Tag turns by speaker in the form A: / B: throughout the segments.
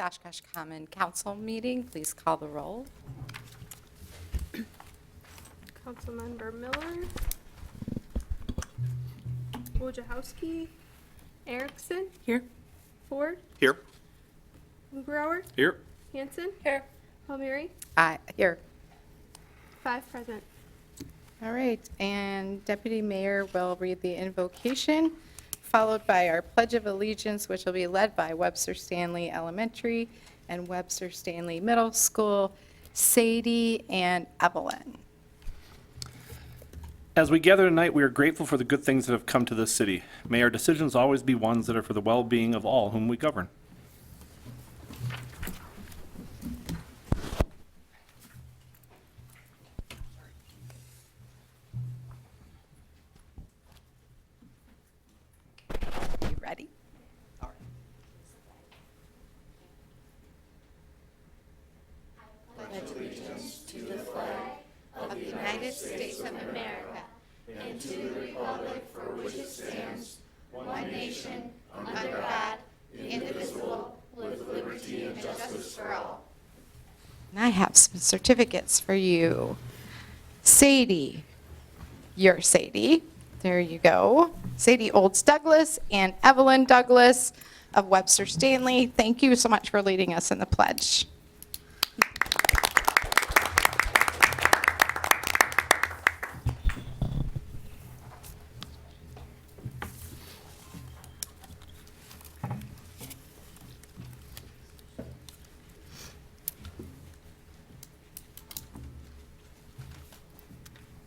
A: Oshkosh Common Council meeting. Please call the roll.
B: Councilmember Miller, Wojciechowski, Erickson,
C: Here.
B: Ford,
D: Here.
B: Mugrower,
D: Here.
B: Hanson. Here. Palmieri,
A: Aye, here.
B: 5 present.
A: All right, and Deputy Mayor will read the invocation, followed by our Pledge of Allegiance, which will be led by Webster Stanley Elementary and Webster Stanley Middle School, Sadie and Evelyn.
D: As we gather tonight, we are grateful for the good things that have come to this city. May our decisions always be ones that are for the well-being of all whom we govern.
A: You ready? Pledge allegiance to the flag of the United States of America and to the republic for which it stands, one nation, under God, indivisible, with liberty and justice for all. And I have some certificates for you. Sadie, you're Sadie. There you go. Sadie Olds Douglas and Evelyn Douglas of Webster Stanley. Thank you so much for leading us in the pledge.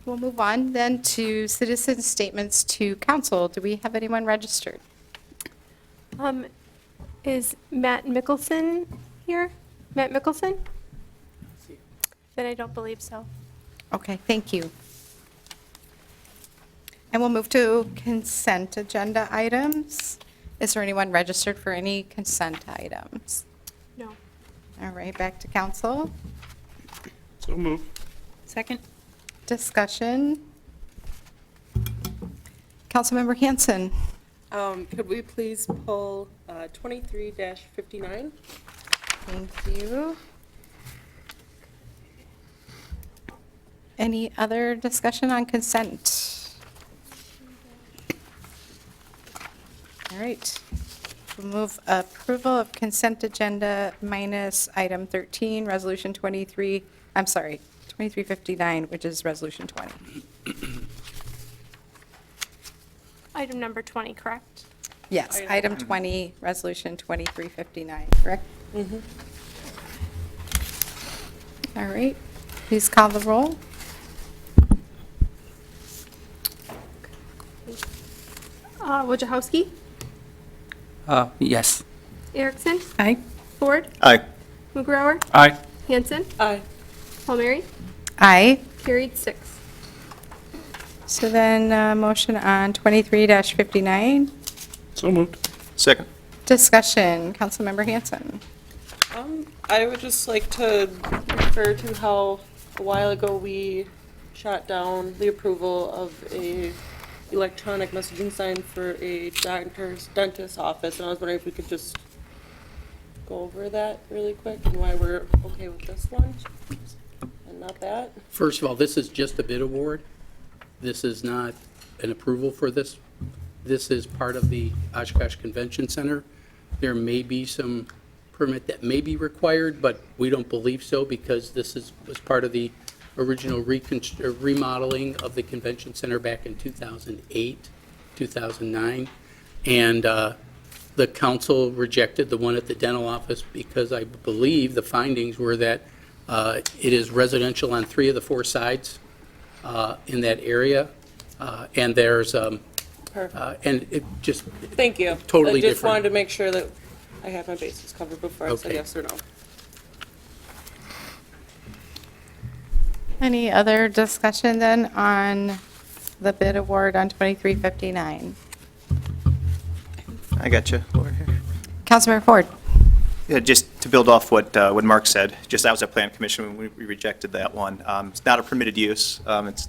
A: We'll move on then to citizen statements to council. Do we have anyone registered?
B: Is Matt Mickelson here? Matt Mickelson? Then I don't believe so.
A: Okay, thank you. And we'll move to consent agenda items. Is there anyone registered for any consent items?
B: No.
A: All right, back to council.
D: So move.
C: Second.
A: Discussion. Councilmember Hanson.
C: Could we please pull 23-59?
A: Thank you. Any other discussion on consent? All right. We'll move approval of consent agenda minus item 13, resolution 2359, which is resolution 20.
B: Item number 20, correct?
A: Yes, item 20, resolution 2359, correct?
C: Mm-hmm.
A: All right. Please call the roll.
B: Wojciechowski,
E: Yes.
B: Erickson,
C: Aye.
B: Ford,
D: Aye.
B: Mugrower,
D: Aye.
B: Hanson,
C: Aye.
B: Palmieri,
A: Aye.
B: carried 6.
A: So then, motion on 23-59.
D: So moved. Second.
A: Discussion, Councilmember Hanson.
C: I would just like to refer to how a while ago we shot down the approval of a electronic messaging sign for a dentist's office, and I was wondering if we could just go over that really quick and why we're okay with this one and not that.
E: First of all, this is just a bid award. This is not an approval for this. This is part of the Oshkosh Convention Center. There may be some permit that may be required, but we don't believe so because this was part of the original remodeling of the convention center back in 2008, 2009. And the council rejected the one at the dental office because I believe the findings were that it is residential on 3 of the 4 sides in that area. And there's,
C: Perfect.
E: and it just,
C: Thank you.
E: Totally
C: I just
E: different.
C: wanted to make sure that I have my bases covered before I said
E: Okay.
C: yes or no.
A: Any other discussion then on the bid award on 2359?
F: I got you, Laura, here.
A: Councilmember Ford.
F: Yeah, just to build off what Mark said, just that was a plan commission when we rejected that one. It's not a permitted use. It's,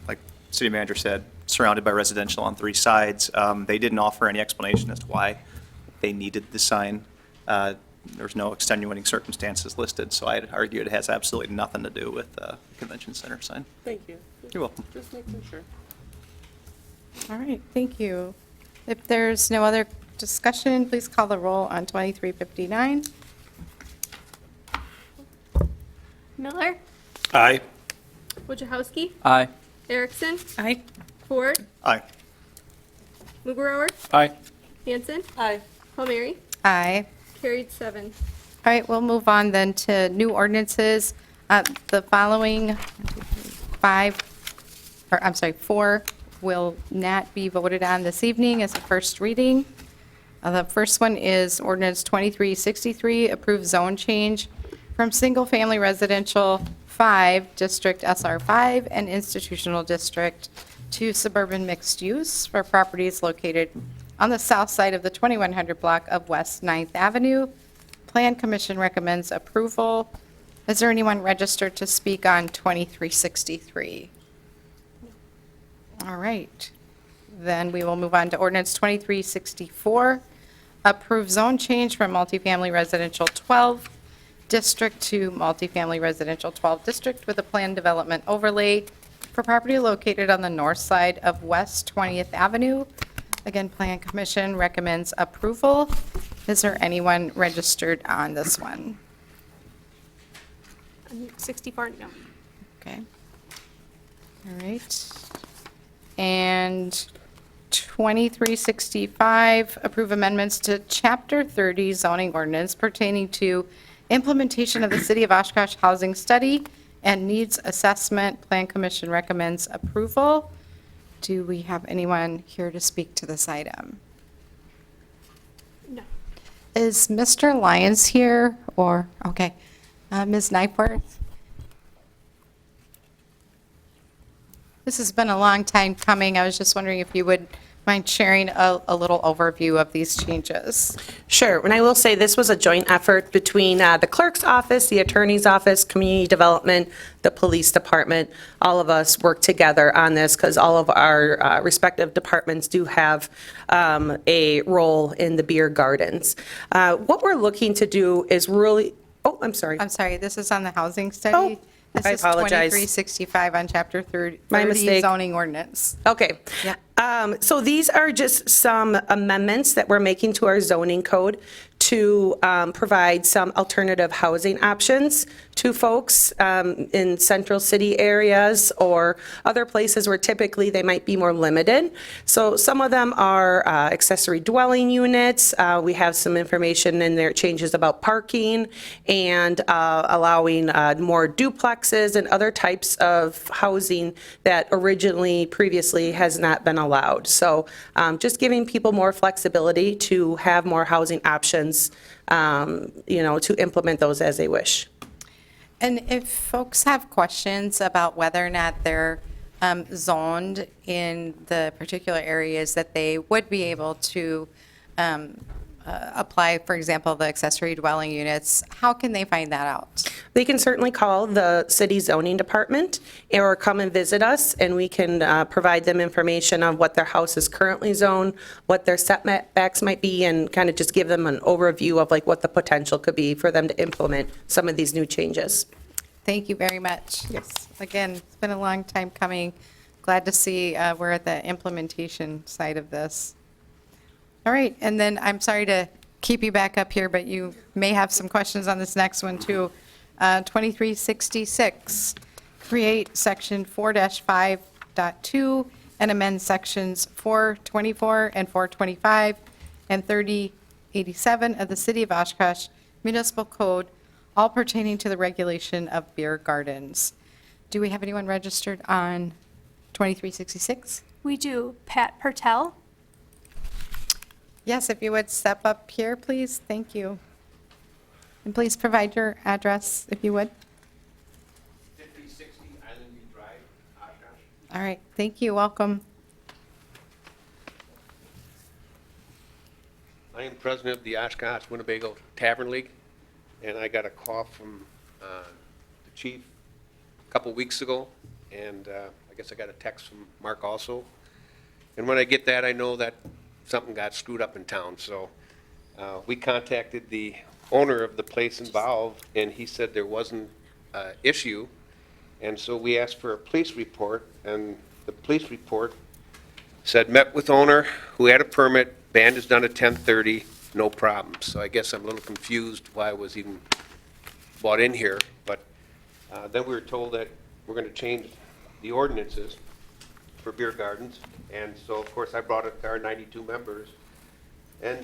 F: like city manager said, surrounded by residential on 3 sides. They didn't offer any explanation as to why they needed the sign. there's no extenuating circumstances listed, so I'd argue it has absolutely nothing to do with the convention center sign.
C: Thank you.
F: You're welcome.
C: Just making sure.
A: All right, thank you. If there's no other discussion, please call the roll on 2359.
B: Miller,
D: Aye.
B: Wojciechowski,
G: Aye.
B: Erickson,
C: Aye.
B: Ford,
F: Aye.
B: Mugrower,
D: Aye.
B: Hanson,
C: Aye.
B: Palmieri,
A: Aye.
B: carried 7.
A: All right, we'll move on then to new ordinances. The following 4 will not be voted on this evening as a first reading. The first one is ordinance 2363, approve zone change from single-family residential 5, District SR5, and institutional district to suburban mixed use for properties located on the south side of the 2100 block of West 9th Avenue. Plan Commission recommends approval. Is there anyone registered to speak on 2363? All right. Then we will move on to ordinance 2364, approve zone change from multifamily residential 12 district to multifamily residential 12 district with a planned development overlay for property located on the north side of West 20th Avenue. Again, Plan Commission recommends approval. Is there anyone registered on this one?
B: 64, no.
A: Okay. All right. And 2365, approve amendments to Chapter 30 zoning ordinance pertaining to implementation of the City of Oshkosh Housing Study and Needs Assessment. Plan Commission recommends approval. Do we have anyone here to speak to this item?
B: No.
A: Is Mr. Lyons here, or, okay, Ms. Nyforth? This has been a long time coming. I was just wondering if you would mind sharing a little overview of these changes.
H: Sure, and I will say this was a joint effort between the clerk's office, the attorney's office, community development, the police department. All of us work together on this because all of our respective departments do have a role in the beer gardens. What we're looking to do is really, I'm sorry.
A: I'm sorry, this is on the housing study?
H: Oh, I apologize.
A: This is 2365 on Chapter 30
H: My mistake.
A: zoning ordinance.
H: Okay.
A: Yeah.
H: So these are just some amendments that we're making to our zoning code to provide some alternative housing options to folks in central city areas or other places where typically they might be more limited. So some of them are accessory dwelling units. We have some information in there, changes about parking and allowing more duplexes and other types of housing that originally previously has not been allowed. So just giving people more flexibility to have more housing options, to implement those as they wish.
A: And if folks have questions about whether or not they're zoned in the particular areas that they would be able to apply, for example, the accessory dwelling units, how can they find that out?
H: They can certainly call the city zoning department or come and visit us, and we can provide them information on what their house is currently zoned, what their setbacks might be, and kind of just give them an overview of like what the potential could be for them to implement some of these new changes.
A: Thank you very much. Yes. Again, it's been a long time coming. Glad to see we're at the implementation side of this. All right, and then I'm sorry to keep you back up here, but you may have some questions on this next one too. 2366, create section 4-5.2 and amend sections 424 and 425 and 3087 of the City of Oshkosh Municipal Code, all pertaining to the regulation of beer gardens. Do we have anyone registered on 2366?
B: We do. Pat Pertel.
A: Yes, if you would step up here, please. Thank you. And please provide your address, if you would.
I: 5060 Island View Drive, Oshkosh.
A: All right, thank you. Welcome.
I: I am president of the Oshkosh Winnebago Tavern League, and I got a call from the chief a couple weeks ago, and I guess I got a text from Mark also. And when I get that, I know that something got screwed up in town. So we contacted the owner of the place involved, and he said there wasn't issue. And so we asked for a police report, and the police report said, met with owner who had a permit, band is done at 10:30, no problem. So I guess I'm a little confused why it was even brought in here. But then we were told that we're going to change the ordinances for beer gardens. And so, of course, I brought it to our 92 members. And,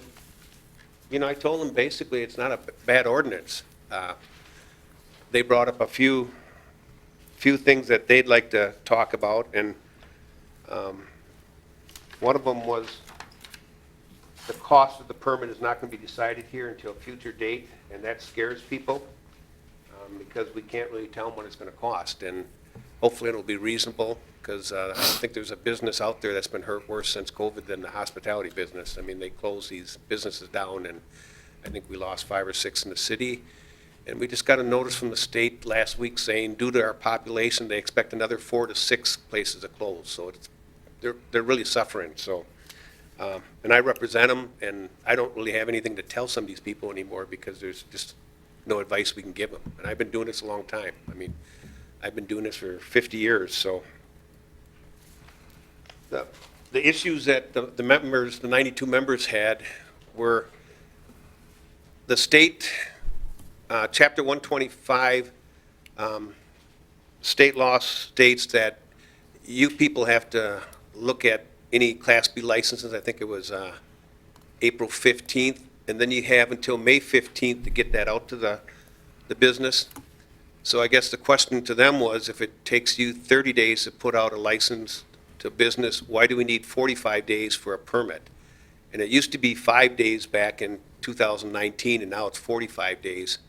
I: you know, I told them basically it's not a bad ordinance. They brought up a few things that they'd like to talk about, and one of them was the cost of the permit is not going to be decided here until a future date, and that scares people because we can't really tell them what it's going to cost, and hopefully it'll be reasonable, because I think there's a business out there that's been hurt worse since COVID than the hospitality business. I mean, they closed these businesses down, and I think we lost 5 or 6 in the city. And we just got a notice from the state last week saying due to our population, they expect another 4 to 6 places to close. So they're really suffering. So, and I represent them, and I don't really have anything to tell some of these people anymore because there's just no advice we can give them. And I've been doing this a long time. I mean, I've been doing this for 50 years. So the issues that the members, the 92 members had were the state. Chapter 125, state law states that you people have to look at any Class B licenses. I think it was April 15th, and then you have until May 15th to get that out to the business. So I guess the question to them was, if it takes you 30 days to put out a license to business, why do we need 45 days for a permit? And it used to be 5 days back in 2019, and now it's 45 days.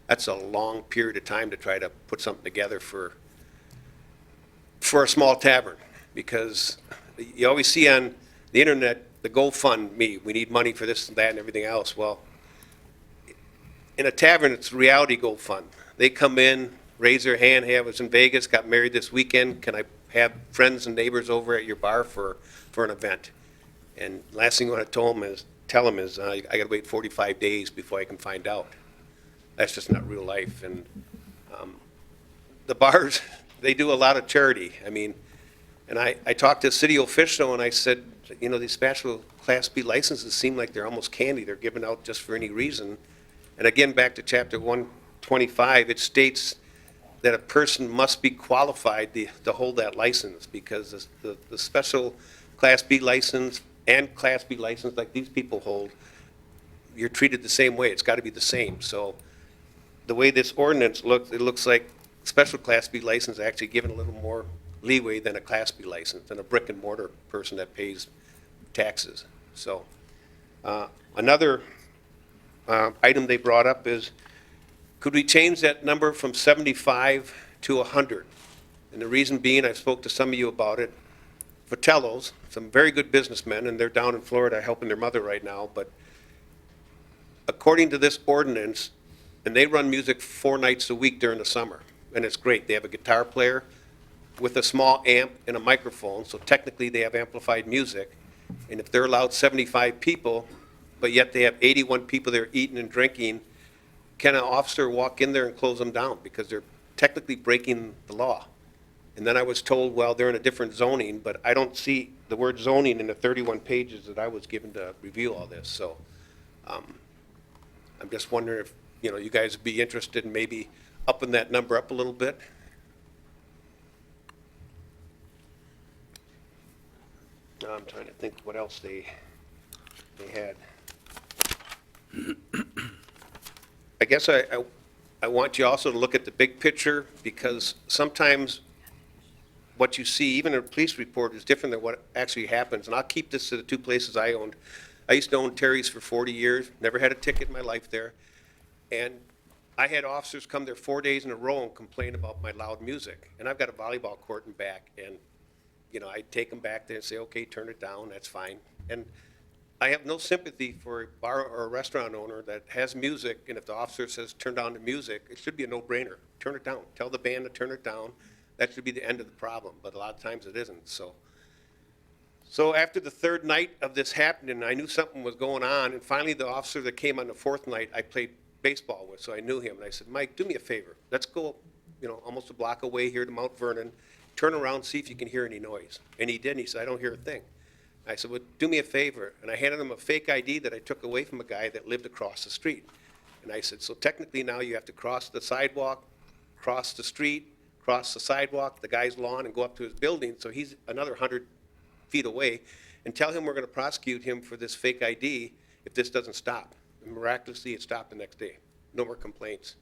I: That's a long period of time to try to put something together for a small tavern, because you always see on the internet the GoFundMe, we need money for this and that and everything else. Well, in a tavern, it's reality GoFund. They come in, raise their hand, hey, I was in Vegas, got married this weekend, can I have friends and neighbors over at your bar for an event? And last thing I want to tell them is I got to wait 45 days before I can find out. That's just not real life. And the bars, they do a lot of charity. I mean, and I talked to a city official and I said, you know, these special Class B licenses seem like they're almost candy. They're given out just for any reason. And again, back to Chapter 125, it states that a person must be qualified to hold that license, because the special Class B license and Class B license like these people hold, you're treated the same way. It's got to be the same. So the way this ordinance looks, it looks like special Class B license is actually given a little more leeway than a Class B license, than a brick and mortar person that pays taxes. So another item they brought up is, could we change that number from 75 to 100? And the reason being, I spoke to some of you about it, Vitello's, some very good businessmen, and they're down in Florida helping their mother right now, but according to this ordinance, and they run music 4 nights a week during the summer, and it's great. They have a guitar player with a small amp and a microphone, so technically they have amplified music. And if they're allowed 75 people, but yet they have 81 people there eating and drinking, can an officer walk in there and close them down? Because they're technically breaking the law. And then I was told, well, they're in a different zoning, but I don't see the word zoning in the 31 pages that I was given to review all this. So I'm just wondering if, you know, you guys would be interested in maybe upping that number up a little bit. Now I'm trying to think what else they had. I guess I want you also to look at the big picture, because sometimes what you see, even in a police report, is different than what actually happens. And I'll keep this to the 2 places I owned. I used to own Terry's for 40 years, never had a ticket in my life there. And I had officers come there 4 days in a row and complain about my loud music. And I've got a volleyball court in back, and you know, I'd take them back there and say, okay, turn it down, that's fine. And I have no sympathy for a bar or a restaurant owner that has music, and if the officer says turn down the music, it should be a no-brainer. Turn it down. Tell the band to turn it down. That should be the end of the problem, but a lot of times it isn't. So after the 3rd night of this happening, I knew something was going on, and finally the officer that came on the 4th night, I played baseball with, so I knew him. And I said, Mike, do me a favor. Let's go, almost a block away here to Mount Vernon. Turn around, see if you can hear any noise. And he did, and he said, I don't hear a thing. I said, well, do me a favor. And I handed him a fake ID that I took away from a guy that lived across the street. And I said, so technically now you have to cross the sidewalk, cross the street, cross the sidewalk, the guy's lawn, and go up to his building, so he's another 100 feet away, and tell him we're going to prosecute him for this fake ID if this doesn't stop. And miraculously, it stopped the next day. No more complaints.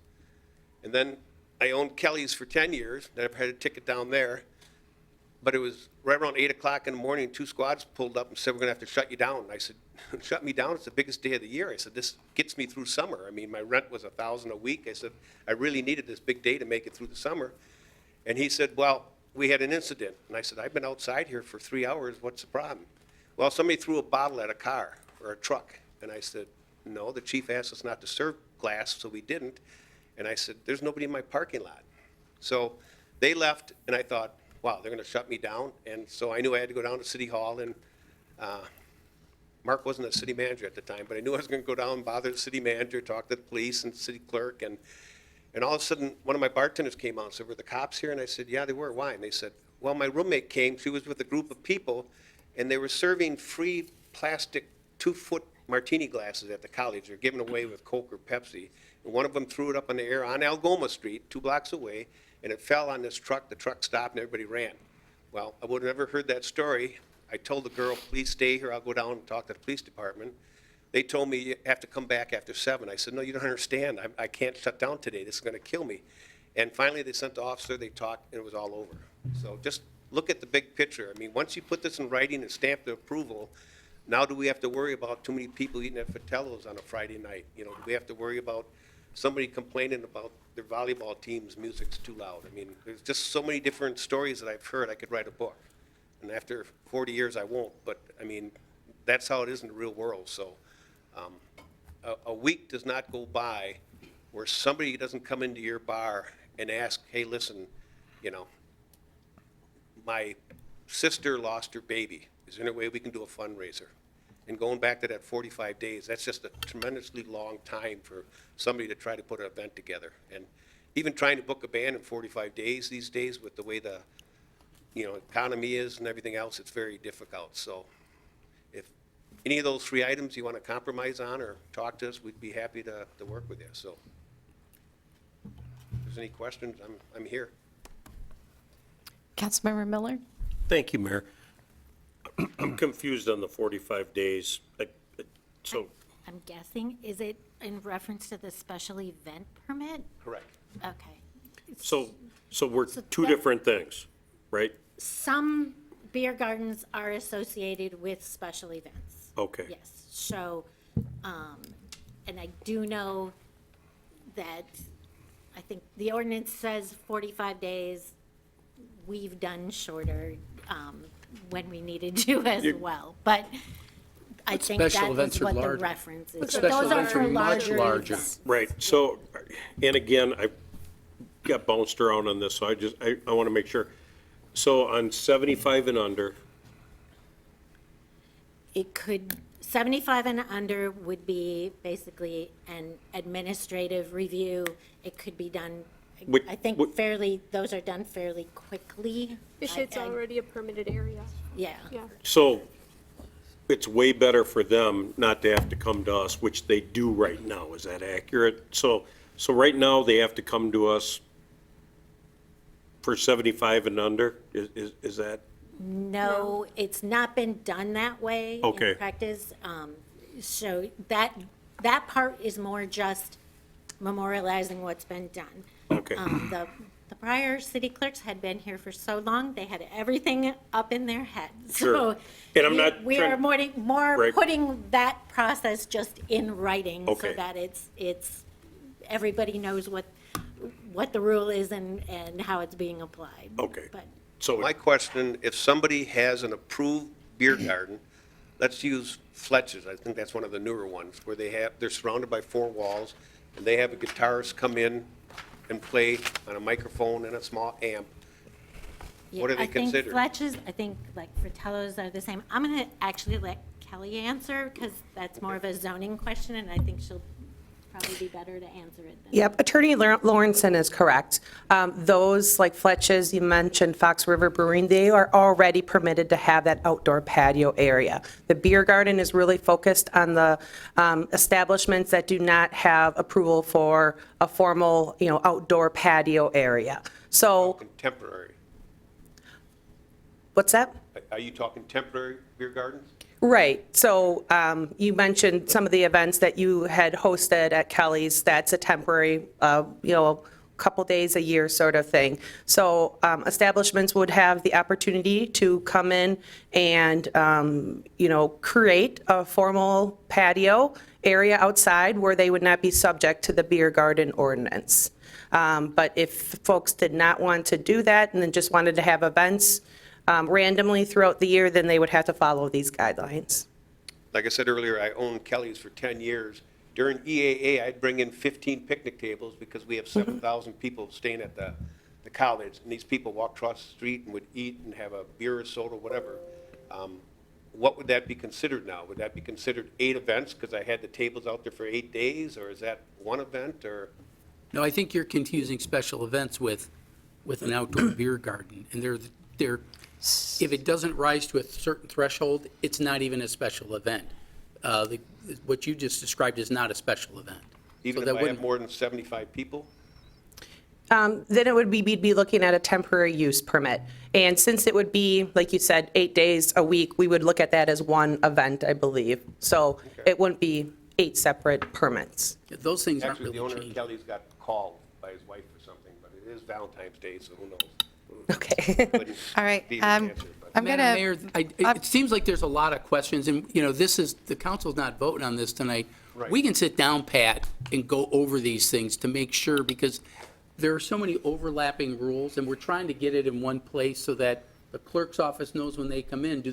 I: And then I owned Kelly's for 10 years. Never had a ticket down there. But it was right around 8 o'clock in the morning, 2 squads pulled up and said, we're going to have to shut you down. And I said, shut me down? It's the biggest day of the year. I said, this gets me through summer. I mean, my rent was $1,000 a week. I said, I really needed this big day to make it through the summer. And he said, well, we had an incident. And I said, I've been outside here for 3 hours. What's the problem? Well, somebody threw a bottle at a car or a truck. And I said, no, the chief asked us not to serve glass, so we didn't. And I said, there's nobody in my parking lot. So they left, and I thought, wow, they're going to shut me down. And so I knew I had to go down to City Hall, and Mark wasn't a city manager at the time, but I knew I was going to go down and bother the city manager, talk to the police and city clerk, and all of a sudden, one of my bartenders came out and said, were the cops here? And I said, yeah, they were. Why? And they said, well, my roommate came, she was with a group of people, and they were serving free plastic 2-foot martini glasses at the college. They're giving away with Coke or Pepsi. And one of them threw it up in the air on Algoma Street, 2 blocks away, and it fell on this truck. The truck stopped and everybody ran. Well, I would have never heard that story. I told the girl, please stay here. I'll go down and talk to the police department. They told me you have to come back after 7. I said, no, you don't understand. I can't shut down today. This is going to kill me. And finally, they sent the officer. They talked, and it was all over. So just look at the big picture. I mean, once you put this in writing and stamp the approval, now do we have to worry about too many people eating at Fratello's on a Friday night? Do we have to worry about somebody complaining about their volleyball team's music's too loud? I mean, there's just so many different stories that I've heard. I could write a book. And after 40 years, I won't. But, I mean, that's how it is in the real world. So a week does not go by where somebody doesn't come into your bar and ask, hey, listen, my sister lost her baby. Is there any way we can do a fundraiser? And going back to that 45 days, that's just a tremendously long time for somebody to try to put an event together. And even trying to book a band in 45 days these days with the way the economy is and everything else, it's very difficult. So if any of those 3 items you want to compromise on or talk to us, we'd be happy to work with you. So if there's any questions, I'm here.
G: Councilmember Miller?
J: Thank you, Mayor. I'm confused on the 45 days. So,
A: I'm guessing, is it in reference to the special event permit?
I: Correct.
A: Okay.
J: so we're
A: So
J: two
A: that-
J: different things, right?
A: Some beer gardens are associated with special events.
J: Okay.
A: Yes, so, and I do know that, I think the ordinance says 45 days. We've done shorter when we needed to as well. But I think
E: special
A: that is
E: events are
A: what the
E: larger.
A: reference is.
E: But
A: So
E: special
A: those are
E: events
A: for
E: are much
A: larger
E: larger.
A: events.
J: Right. So, and again, I got bounced around on this, so I want to make sure. So on 75 and under,
A: It could, 75 and under would be basically an administrative review. It could be done,
J: Would-
A: I think
J: would-
A: fairly, those are done fairly quickly.
B: If it's already a permitted area,
A: Yeah.
B: yeah.
J: so it's way better for them not to have to come to us, which they do right now. Is that accurate? So right now, they have to come to us for 75 and under? Is that?
A: No, it's not been done that way
J: Okay.
A: in practice. So that part is more just memorializing what's been done.
J: Okay.
A: The prior city clerks had been here for so long, they had everything up in their heads.
J: Sure.
A: So
J: And I'm not
A: we
J: trying-
A: are more
J: Right.
A: putting that process just in writing so
J: Okay.
A: that it's, everybody knows what the rule is and how it's being applied.
J: Okay.
A: But
J: So,
I: My question, if somebody has an approved beer garden, let's use Fletcher's, I think that's one of the newer ones, where they're surrounded by 4 walls, and they have a guitarist come in and play on a microphone and a small amp. What are they considered?
A: I think Fletch's, I think like Fratello's are the same. I'm going to actually let Kelly answer because that's more of a zoning question and I think she'll
G: probably be better to answer it than.
H: Yep, Attorney Lawrenson is correct. Those, like Fletch's, you mentioned Fox River Brewing, they are already permitted to have that outdoor patio area. The beer garden is really focused on the establishments that do not have approval for a formal, outdoor patio area. So,
I: Talking temporary.
H: what's that?
I: Are you talking temporary beer gardens?
H: Right. So you mentioned some of the events that you had hosted at Kelly's. That's a temporary, couple days a year sort of thing. So establishments would have the opportunity to come in and, create a formal patio area outside where they would not be subject to the beer garden ordinance. But if folks did not want to do that and then just wanted to have events randomly throughout the year, then they would have to follow these guidelines.
I: Like I said earlier, I owned Kelly's for 10 years. During EAA, I'd bring in 15 picnic tables because we have 7,000 people staying at the college. And these people walk across the street and would eat and have a beer or soda, whatever. What would that be considered now? Would that be considered 8 events because I had the tables out there for 8 days? Or is that one event or?
E: No, I think you're confusing special events with an outdoor beer garden. And if it doesn't rise to a certain threshold, it's not even a special event. What you just described is not a special event.
I: Even
E: So
I: if
E: that
I: I have
E: wouldn't-
I: more than 75 people?
H: Then it would be, we'd be looking at a temporary use permit. And since it would be, like you said, 8 days a week, we would look at that as one event, I believe. So it wouldn't be 8 separate permits.
E: Those things aren't
I: Actually, the
E: really
I: owner of
E: changing.
I: Kelly's got called by his wife or something, but it is Valentine's Day, so who knows?
H: Okay.
I: Couldn't
A: All right,
I: be the answer, but-
A: I'm
E: Madam
A: gonna,
E: Mayor, it seems like there's a lot of questions, and, the council's not voting on this tonight.
I: Right.
E: We can sit down, Pat, and go over these things to make sure, because there are so many overlapping rules, and we're trying to get it in one place so that the clerk's office knows when they come in,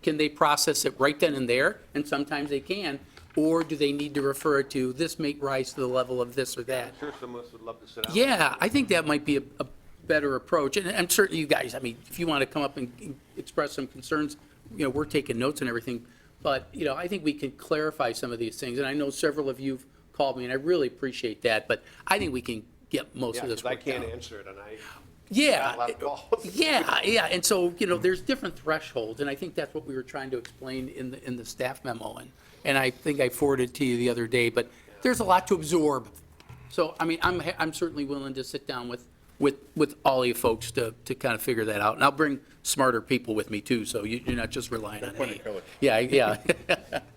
E: can they process it right then and there? And sometimes they can, or do they need to refer it to, this may rise to the level of this or that?
I: I'm sure some of us would love to sit down.
E: Yeah, I think that might be a better approach. And certainly you guys, if you want to come up and express some concerns, we're taking notes and everything. But, I think we can clarify some of these things. And I know several of you've called me, and I really appreciate that. But I think we can get most
I: Yeah,
E: of this
I: because I
E: worked
I: can't
E: out.
I: answer it, and I
E: Yeah.
I: got a lot of calls.
E: Yeah. And so, there's different thresholds, and I think that's what we were trying to explain in the staff memo. And I think I forwarded to you the other day, but there's a lot to absorb. So, I'm certainly willing to sit down with all you folks to kind of figure that out. And I'll bring smarter people with me too, so you're not just relying on me. Yeah.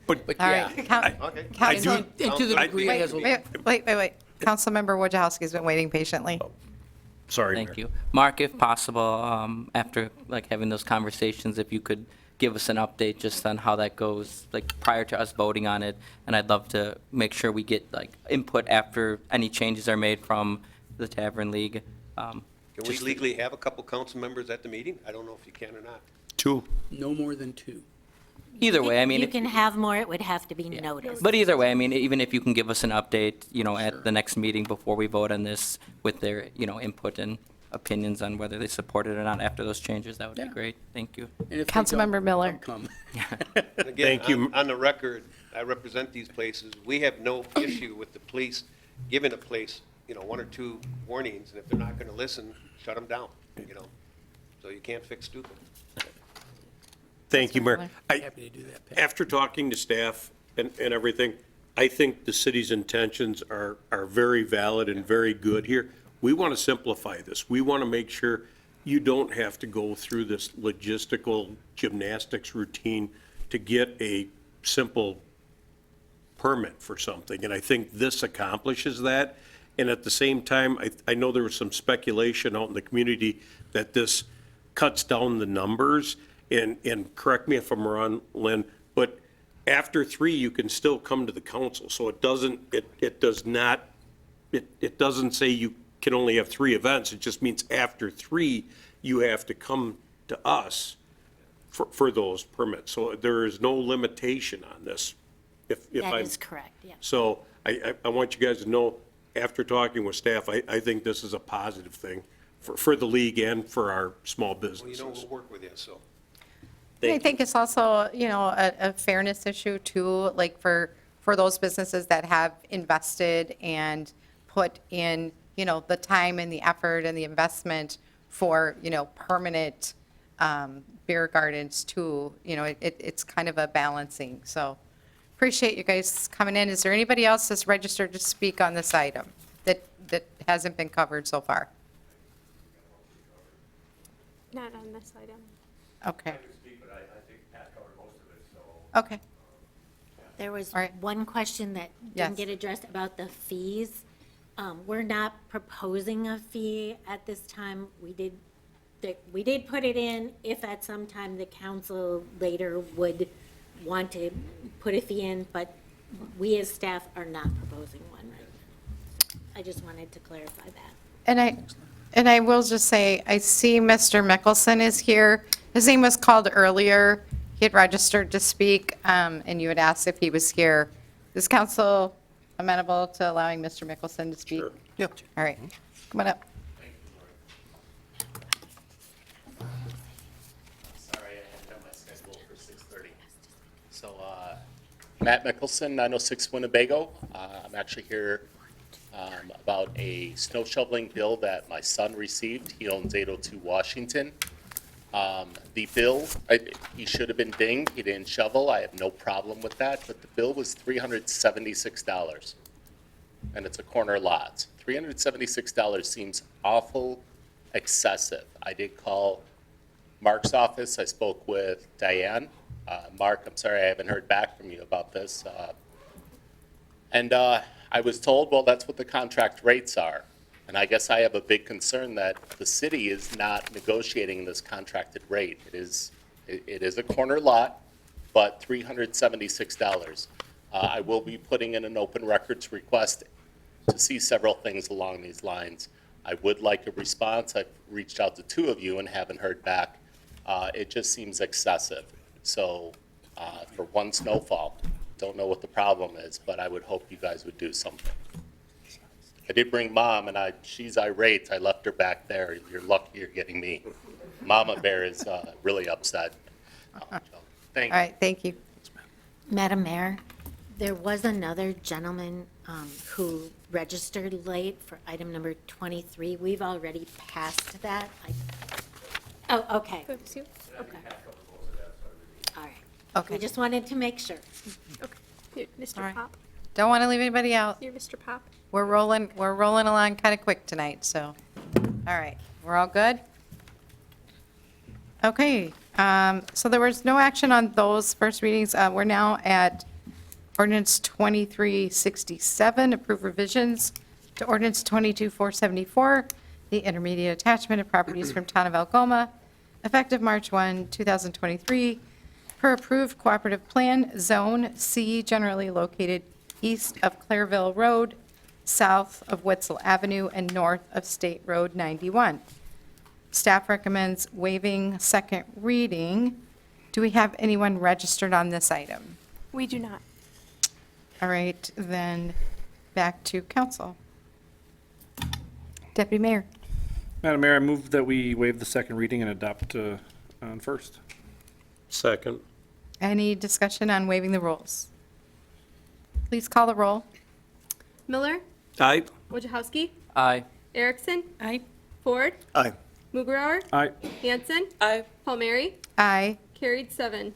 E: But
A: all
E: yeah.
A: right,
I: Okay.
A: Council,
E: And to the degree it has.
A: wait. Councilmember Wojciechowski's been waiting patiently.
J: Sorry,
K: Thank you. Mark, if possible, after having those conversations, if you could give us an update just on how that goes, prior to us voting on it. And I'd love to make sure we get input after any changes are made from the Tavern League.
I: Can we legally have a couple council members at the meeting? I don't know if you can or not.
J: 2.
E: No more than 2.
K: Either way,
G: You can have more, it would have to be noticed.
K: But either way, even if you can give us an update, at the next meeting before we vote on this with their, input and opinions on whether they support it or not after those changes, that would be
E: Yeah.
K: great. Thank you.
E: And if they
A: Councilmember
E: don't,
A: Miller.
E: don't come.
I: And again,
J: Thank you.
I: on the record, I represent these places. We have no issue with the police giving a place, 1 or 2 warnings, and if they're not going to listen, shut them down, So you can't fix stupid.
J: Thank you, Mayor.
E: Happy to do that, Pat.
J: After talking to staff and everything, I think the city's intentions are very valid and very good here. We want to simplify this. We want to make sure you don't have to go through this logistical gymnastics routine to get a simple permit for something. And I think this accomplishes that. And at the same time, I know there was some speculation out in the community that this cuts down the numbers. And correct me if I'm wrong, Lynn, but after 3, you can still come to the council. So it doesn't say you can only have 3 events. It just means after 3, you have to come to us for those permits. So there is no limitation on this. If
G: That
J: I'm
G: is correct, yeah.
J: So I want you guys to know, after talking with staff, I think this is a positive thing for the league and for our small
I: Well,
J: businesses.
I: we'll work with you, so.
A: I think it's also, a fairness issue too, for for those businesses that have invested and put in, the time and the effort and the investment for, permanent beer gardens too. It's kind of a balancing. So appreciate you guys coming in. Is there anybody else that's registered to speak on this item that hasn't been covered so far?
B: Not on this item.
A: Okay. Okay.
G: There was
A: All right.
G: one question that
A: Yes.
G: didn't get addressed about the fees. We're not proposing a fee at this time. We did put it in if at some time the council later would want to put a fee in, but we as staff are not proposing one right now. I just wanted to clarify that.
A: And I will just say, I see Mr. Mickelson is here. His name was called earlier. He had registered to speak, and you had asked if he was here. Is council amenable to allowing Mr. Mickelson to speak?
J: Sure.
F: Yep.
A: All right, come on up.
L: Sorry, I had it on my schedule for 6:30. So, Matt Mickelson, 906 Winnebago. I'm actually here about a snow shoveling bill that my son received. He owns 802 Washington. The bill, he should have been dinged. He didn't shovel. I have no problem with that, but the bill was $376. And it's a corner lot. $376 seems awful excessive. I did call Mark's office. I spoke with Diane. Mark, I'm sorry I haven't heard back from you about this. And I was told, well, that's what the contract rates are. And I guess I have a big concern that the city is not negotiating this contracted rate. It is a corner lot, but $376. I will be putting in an open records request to see several things along these lines. I would like a response. I've reached out to two of you and haven't heard back. It just seems excessive. So for one snowfall, don't know what the problem is, but I would hope you guys would do something. I did bring Mom, and she's irate. I left her back there. You're lucky you're getting me. Mama Bear is really upset. Thank you.
A: All right, thank you.
G: Madam Mayor, there was another gentleman who registered late for item number 23. We've already passed that. Oh, okay.
B: Oops, you.
G: Okay. All right.
A: Okay.
G: We just wanted to make sure.
B: Okay. Here, Mr.
A: All right.
B: Pop.
A: Don't want to leave anybody out.
B: Here, Mr. Pop.
A: We're rolling along kind of quick tonight, so, all right, we're all good? Okay, so there was no action on those first readings. We're now at ordinance 2367, approve revisions to ordinance 22474, the intermediate attachment of properties from town of Algoma, effective March 1, 2023, per approved cooperative plan, Zone C, generally located east of Clairville Road, south of Wetzel Avenue, and north of State Road 91. Staff recommends waiving second reading. Do we have anyone registered on this item?
B: We do not.
A: All right, then back to council. Deputy Mayor.
D: Madam Mayor, I move that we waive the second reading and adopt on first.
J: Second.
A: Any discussion on waiving the rules? Please call the roll.
B: Miller,
J: Aye.
B: Wojciechowski,
K: Aye.
B: Erickson. Aye. Ford,
F: Aye.
B: Mugrower,
D: Aye.
B: Hanson,
C: Aye.
B: Palmieri,
A: Aye.
B: carried 7.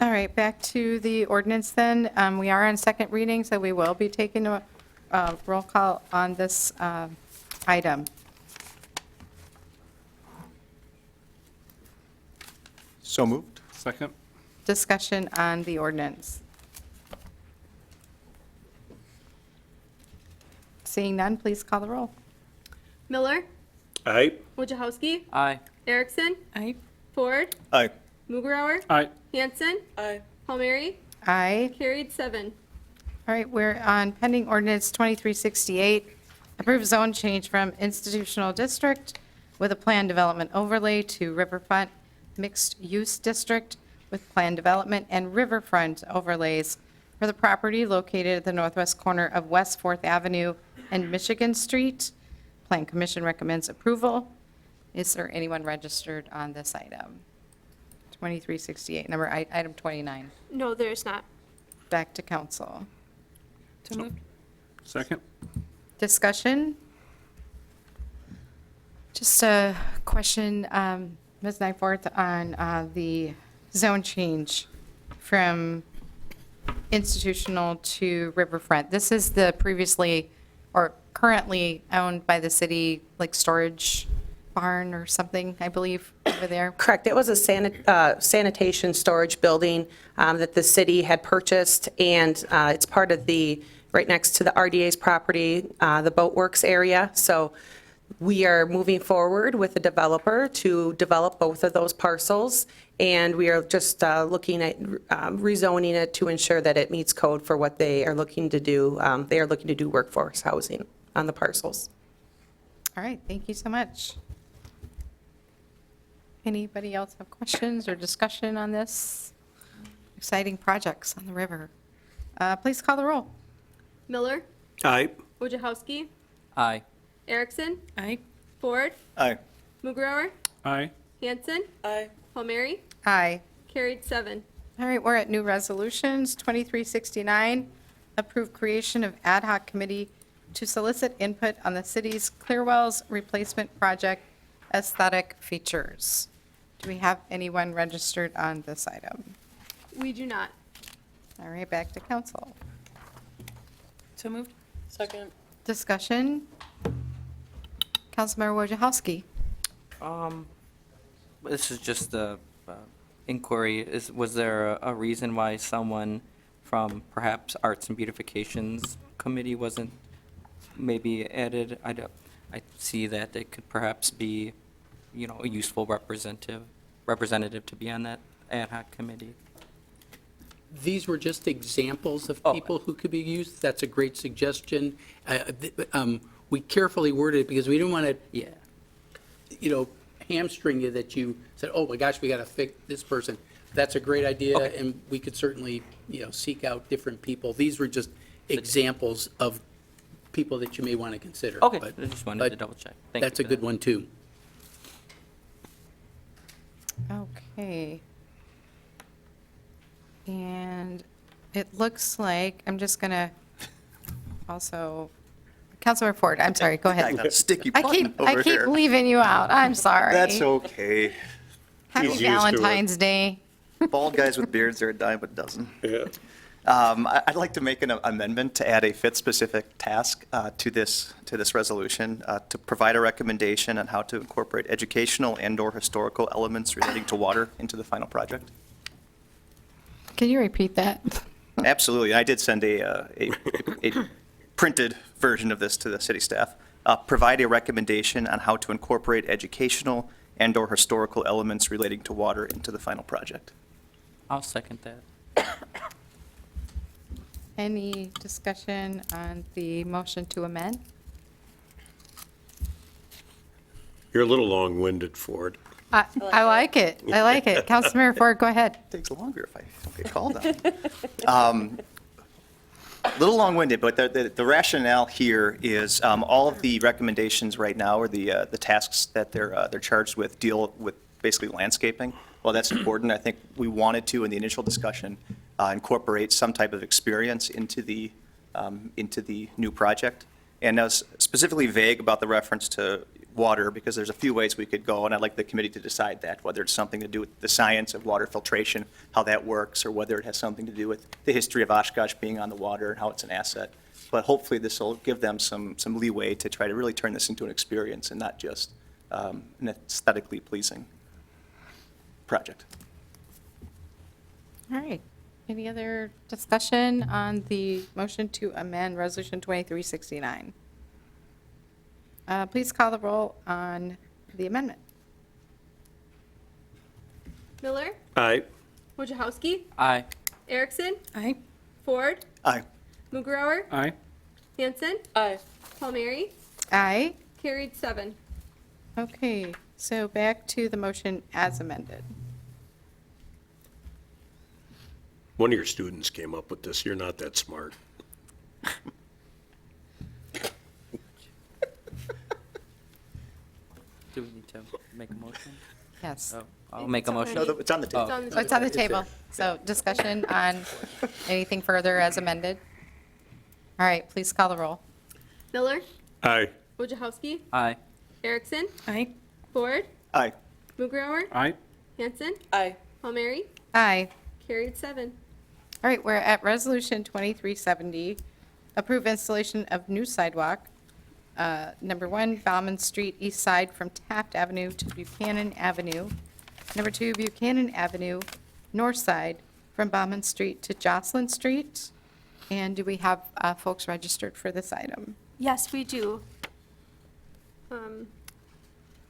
A: All right, back to the ordinance then. We are on second reading, so we will be taking a roll call on this item.
F: So moved.
D: Second.
A: Discussion on the ordinance. Seeing none, please call the roll.
B: Miller,
J: Aye.
B: Wojciechowski,
K: Aye.
B: Erickson. Aye. Ford,
F: Aye.
B: Mugrower,
D: Aye.
B: Hanson,
C: Aye.
B: Palmieri,
A: Aye.
B: carried 7.
A: All right, we're on pending ordinance 2368, approve zone change from institutional district with a plan development overlay to riverfront mixed-use district with plan development and riverfront overlays for the property located at the northwest corner of West 4th Avenue and Michigan Street. Plan Commission recommends approval. Is there anyone registered on this item? 2368, item 29.
B: No, there's not.
A: Back to council.
D: Second?
A: Discussion? Just a question, Ms. Nyforth, on the zone change from institutional to riverfront. This is the previously or currently owned by the city, like storage barn or something, I believe, over there.
H: Correct. It was a sanitation storage building that the city had purchased, and it's part of right next to the RDA's property, the Boat Works area. So we are moving forward with the developer to develop both of those parcels, and we are just looking at rezoning it to ensure that it meets code for what they are looking to do. They are looking to do workforce housing on the parcels.
A: All right, thank you so much. Anybody else have questions or discussion on this? Exciting projects on the river. Please call the roll.
M: Miller,
J: Aye.
M: Wojciechowski,
K: Aye.
M: Erickson,
B: Aye.
M: Ford,
F: Aye.
M: Mugrower,
D: Aye.
M: Hanson,
C: Aye.
M: Palmieri,
A: Aye.
M: carried 7.
A: All right, we're at new resolutions, 2369, approve creation of ad hoc committee to solicit input on the city's Clearwells replacement project aesthetic features. Do we have anyone registered on this item?
M: We do not.
A: All right, back to council.
B: So moved.
C: Second.
A: Discussion? Councilmember Wojciechowski.
K: This is just a inquiry. Was there a reason why someone from perhaps Arts and Beautifications Committee wasn't maybe added? I see that it could perhaps be, a useful representative to be on that ad hoc committee.
E: These were just examples of
K: Oh.
E: people who could be used. That's a great suggestion. We carefully worded it because we didn't want
K: Yeah.
E: to, hamstring you that you said, oh my gosh, we got to fix this person. That's a great idea,
K: Okay.
E: and we could certainly, seek out different people. These were just examples of people that you may want to consider.
K: Okay,
E: But-
K: I just wanted to
E: but
K: double check. Thank you
E: That's a
K: for
E: good
K: that.
E: one, too.
A: Okay. And it looks like, I'm just going to also, Councilmember Ford, I'm sorry, go
F: I
A: ahead.
F: got a sticky
A: I
F: button
A: keep, I
F: over
A: keep
F: here.
A: leaving you out. I'm sorry.
F: That's okay.
A: Happy
J: He's used to it.
A: Valentine's Day.
F: Bald guys with beards are a dime a dozen.
J: Yeah.
F: I'd like to make an amendment to add a fit-specific task to this resolution, to provide a recommendation on how to incorporate educational and/or historical elements relating to water into the final project.
A: Can you repeat that?
F: Absolutely. I did send a printed version of this to the city staff. Provide a recommendation on how to incorporate educational and/or historical elements relating to water into the final project.
K: I'll second that.
A: Any discussion on the motion to amend?
J: You're a little long-winded, Ford.
A: I like it. I like it. Councilmember Ford, go ahead.
F: Takes longer if I don't get called on. A little long-winded, but the rationale here is all of the recommendations right now, or the tasks that they're charged with, deal with basically landscaping. While that's important, I think we wanted to, in the initial discussion, incorporate some type of experience into the new project. And I was specifically vague about the reference to water, because there's a few ways we could go, and I'd like the committee to decide that, whether it's something to do with the science of water filtration, how that works, or whether it has something to do with the history of Oshkosh being on the water and how it's an asset. But hopefully this will give them some leeway to try to really turn this into an experience and not just an aesthetically pleasing project.
A: All right. Any other discussion on the motion to amend Resolution 2369? Please call the roll on the amendment.
M: Miller,
J: Aye.
M: Wojciechowski,
K: Aye.
M: Erickson,
B: Aye.
M: Ford,
F: Aye.
M: Mugrower,
D: Aye.
M: Hanson,
C: Aye.
M: Palmieri,
A: Aye.
M: carried 7.
A: Okay, so back to the motion as amended.
J: One of your students came up with this. You're not that smart.
K: Do we need to make a motion?
A: Yes.
K: Oh, I'll make a motion.
F: No, it's on the table.
M: It's on the
A: Oh, it's on the table. So discussion on anything further as amended? All right, please call the roll.
M: Miller,
J: Aye.
M: Wojciechowski,
K: Aye.
M: Erickson,
B: Aye.
M: Ford,
F: Aye.
M: Mugrower,
D: Aye.
M: Hanson,
C: Aye.
M: Palmieri,
A: Aye.
M: carried 7.
A: All right, we're at Resolution 2370, approve installation of new sidewalk. Number 1, Bauman Street, east side from Taft Avenue to Buchanan Avenue. Number 2, Buchanan Avenue, north side from Bauman Street to Jocelyn Street. And do we have folks registered for this item?
B: Yes, we do.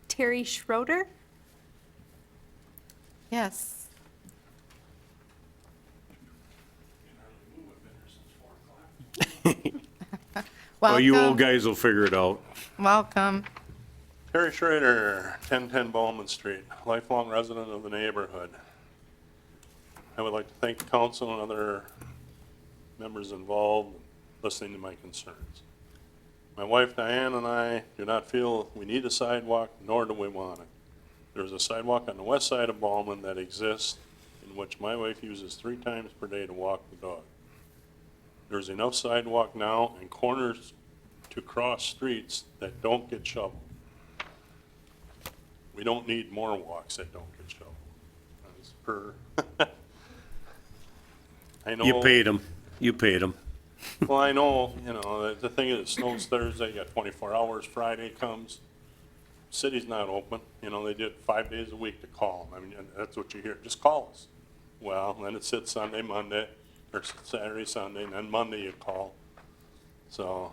B: Terry Schroeder?
A: Yes.
J: Well, you old
A: Welcome,
J: guys will figure it out.
A: welcome.
N: Terry Schrader, 1010 Bowman Street, lifelong resident of the neighborhood. I would like to thank the council and other members involved listening to my concerns. My wife Diane and I do not feel we need a sidewalk, nor do we want it. There's a sidewalk on the west side of Bowman that exists, in which my wife uses 3 times per day to walk the dog. There's enough sidewalk now and corners to cross streets that don't get shoveled. We don't need more walks that don't get shoveled. As per, I know.
J: You paid them. You paid them.
N: Well, I know, you know, the thing is, it snows Thursday, you got 24 hours, Friday comes, city's not open, you know, they did 5 days a week to call them. I mean, and that's what you hear, just call us. Well, then it sits Sunday, Monday, or Saturday, Sunday, and then Monday you call. So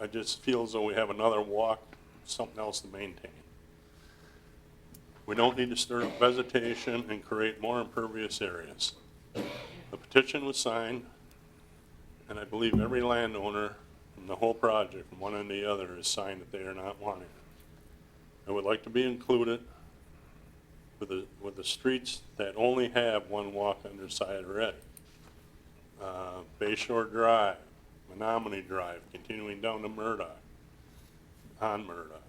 N: I just feel as though we have another walk, something else to maintain. We don't need to stir up vegetation and create more impervious areas. The petition was signed, and I believe every landowner in the whole project, from one end to the other, has signed that they are not wanting it. I would like to be included with the streets that only have one walk on their side already. Bay Shore Drive, Menominee Drive, continuing down to Murdoch, on Murdoch.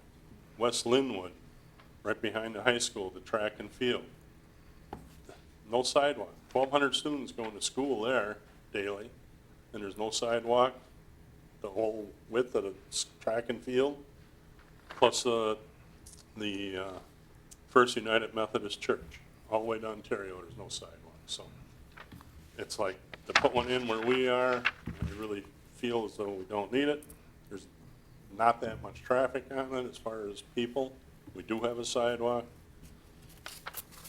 N: West Linwood, right behind the high school, the track and field. No sidewalk. 1,200 students going to school there daily, and there's no sidewalk the whole width of the track and field, plus the First United Methodist Church, all the way to Ontario, there's no sidewalk. So it's like, to put one in where we are, I really feel as though we don't need it. There's not that much traffic on it as far as people. We do have a sidewalk.